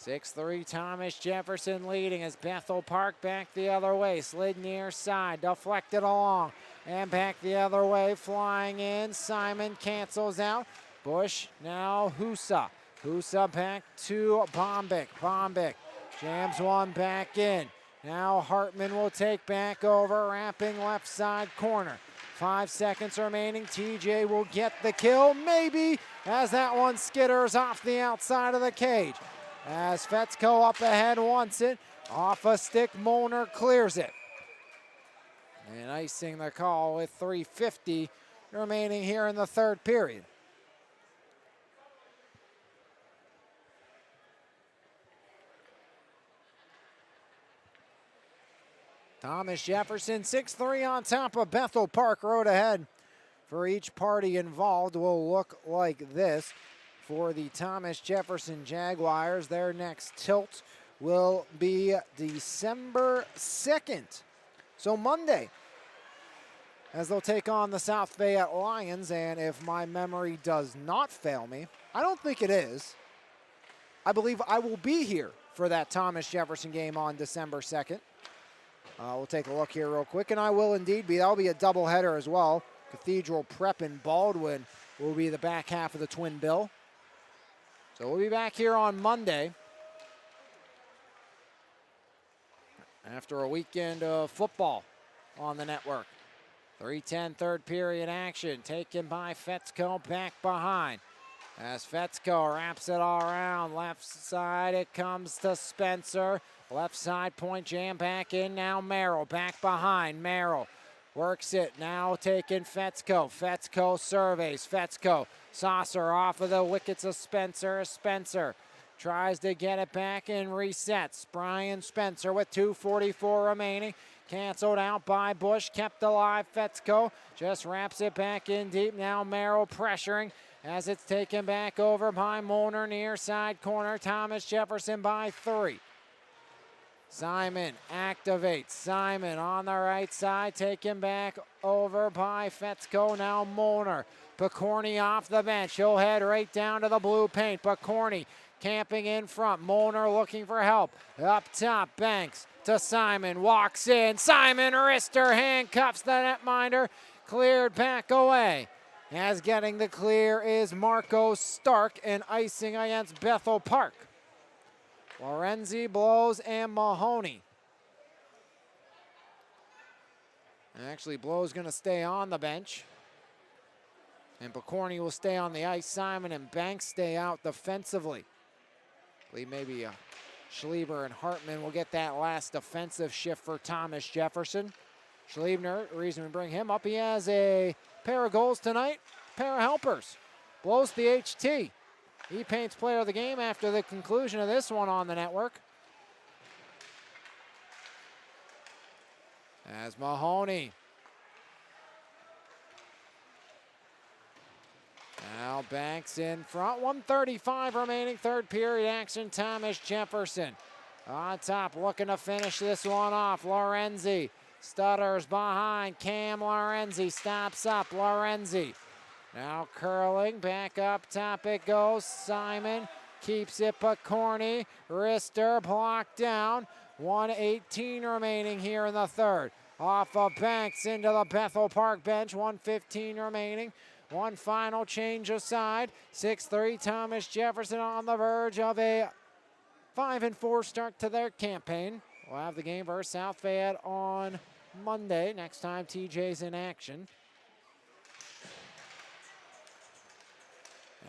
6-3, Thomas Jefferson leading as Bethel Park back the other way. Slid near side, deflected along, and back the other way, flying in. Simon cancels out. Bush, now Husa. Husa back to Bombic. Bombic jams one back in. Now Hartman will take back over, wrapping left side corner. 5 seconds remaining. TJ will get the kill, maybe, as that one skitters off the outside of the cage. As Fetzko up ahead wants it. Off a stick, Molnar clears it. And icing the call with 3:50 remaining here in the third period. Thomas Jefferson, 6-3 on top of Bethel Park. Road ahead for each party involved will look like this. For the Thomas Jefferson Jaguars, their next tilt will be December 2nd. So Monday, as they'll take on the South Fayette Lions. And if my memory does not fail me, I don't think it is, I believe I will be here for that Thomas Jefferson game on December 2nd. We'll take a look here real quick, and I will indeed be. That'll be a doubleheader as well. Cathedral Prep in Baldwin will be the back half of the twin bill. So we'll be back here on Monday after a weekend of football on the network. 3:10 third period action taken by Fetzko back behind. As Fetzko wraps it all around, left side it comes to Spencer. Left side point jam back in now. Merrill back behind. Merrill works it now, taking Fetzko. Fetzko surveys. Fetzko saucer off of the wickets of Spencer. Spencer tries to get it back and resets. Brian Spencer with 2:44 remaining. Canceled out by Bush, kept alive. Fetzko just wraps it back in deep. Now Merrill pressuring as it's taken back over by Molnar near side corner. Thomas Jefferson by 3. Simon activates. Simon on the right side, taken back over by Fetzko. Now Molnar. Picorni off the bench. He'll head right down to the blue paint. Picorni camping in front. Molnar looking for help. Up top, Banks to Simon. Walks in. Simon wrister handcuffs the netminder. Cleared back away. As getting the clear is Marco Stark, and icing against Bethel Park. Lorenzi blows and Mahoney. Actually, Blow's going to stay on the bench. And Picorni will stay on the ice. Simon and Banks stay out defensively. I believe maybe Schleber and Hartman will get that last defensive shift for Thomas Jefferson. Schleber, the reason we bring him up, he has a pair of goals tonight, pair of helpers. Blows the HT. He paints player of the game after the conclusion of this one on the network. As Mahoney. Now Banks in front. 1:35 remaining third period action. Thomas Jefferson on top looking to finish this one off. Lorenzi stutters behind. Cam Lorenzi stops up. Lorenzi. Now curling, back up top it goes. Simon keeps it, Picorni. Wrister blocked down. 1:18 remaining here in the third. Off of Banks into the Bethel Park bench. 1:15 remaining. One final change of side. 6-3 Thomas Jefferson on the verge of a 5-4 start to their campaign. We'll have the game versus South Fayette on Monday. Next time TJ's in action.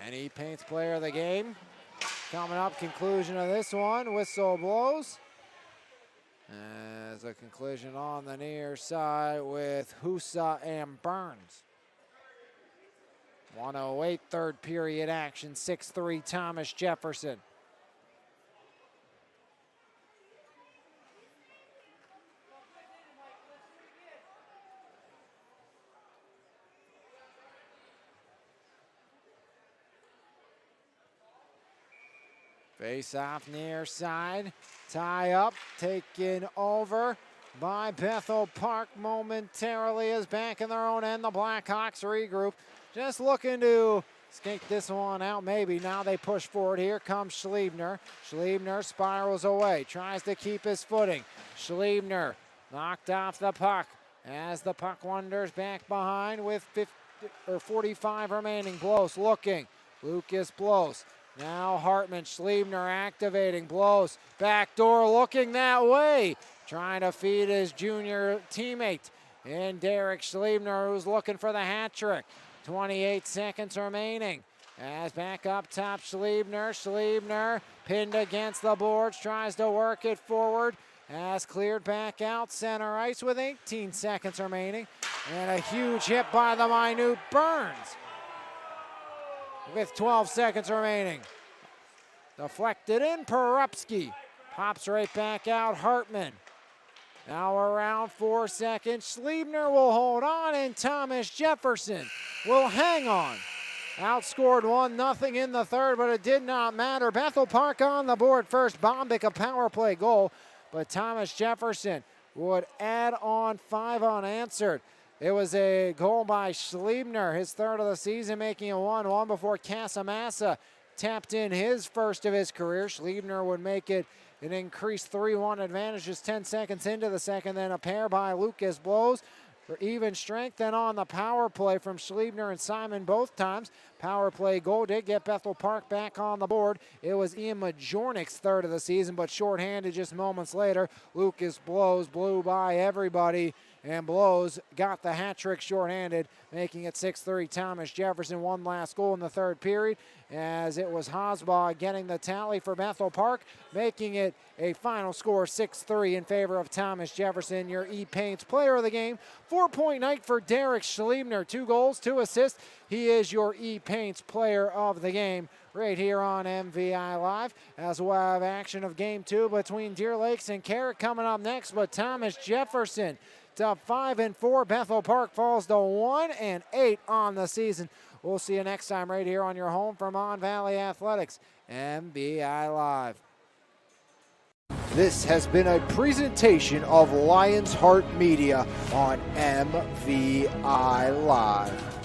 And he paints player of the game. Coming up, conclusion of this one. Whistle blows. As a conclusion on the near side with Husa and Burns. 1:08 third period action. 6-3 Thomas Jefferson. Face off near side. Tie up. Taken over by Bethel Park momentarily is back in their own end. The Blackhawks regroup. Just looking to skate this one out maybe. Now they push forward. Here comes Schleber. Schleber spirals away. Tries to keep his footing. Schleber knocked off the puck. As the puck wanders back behind with 45 remaining. Blows looking. Lucas Blows. Now Hartman, Schleber activating, Blows, backdoor looking that way, trying to feed his junior teammate. And Derek Schliebner, who's looking for the hat trick. 28 seconds remaining. As back up top, Schliebner pinned against the boards, tries to work it forward. As cleared back out center ice with 18 seconds remaining. And a huge hit by the minute Burns with 12 seconds remaining. Deflected in, Perupski pops right back out, Hartman. Now around 4 seconds, Schliebner will hold on, and Thomas Jefferson will hang on. Outscored 1-0 in the third, but it did not matter. Bethel Park on the board first. Bombic, a power play goal, but Thomas Jefferson would add on 5 unanswered. It was a goal by Schliebner, his third of the season, making it 1-1 before Casamassa tapped in his first of his career. Schliebner would make it an increased 3-1 advantage just 10 seconds into the second. Then a pair by Lucas Blows for even strength. Then on the power play from Schliebner and Simon both times. Power play goal did get Bethel Park back on the board. It was Ian Majornik's third of the season, but shorthanded just moments later. Lucas Blows blew by everybody, and Blows got the hat trick shorthanded, making it 6-3. Thomas Jefferson, one last goal in the third period, as it was Hosbaugh getting the tally for Bethel Park, making it a final score 6-3 in favor of Thomas Jefferson. Your E-Paints player of the game, 4-point night for Derek Schliebner, 2 goals, 2 assists. He is your E-Paints player of the game right here on MVI Live, as we'll have action of game 2 between Deer Lakes and Carrick coming up next. But Thomas Jefferson to 5-4. Bethel Park falls to 1-8 on the season. We'll see you next time right here on your home for Mon Valley Athletics, MVI Live. This has been a presentation of Lions Heart Media on MVI Live.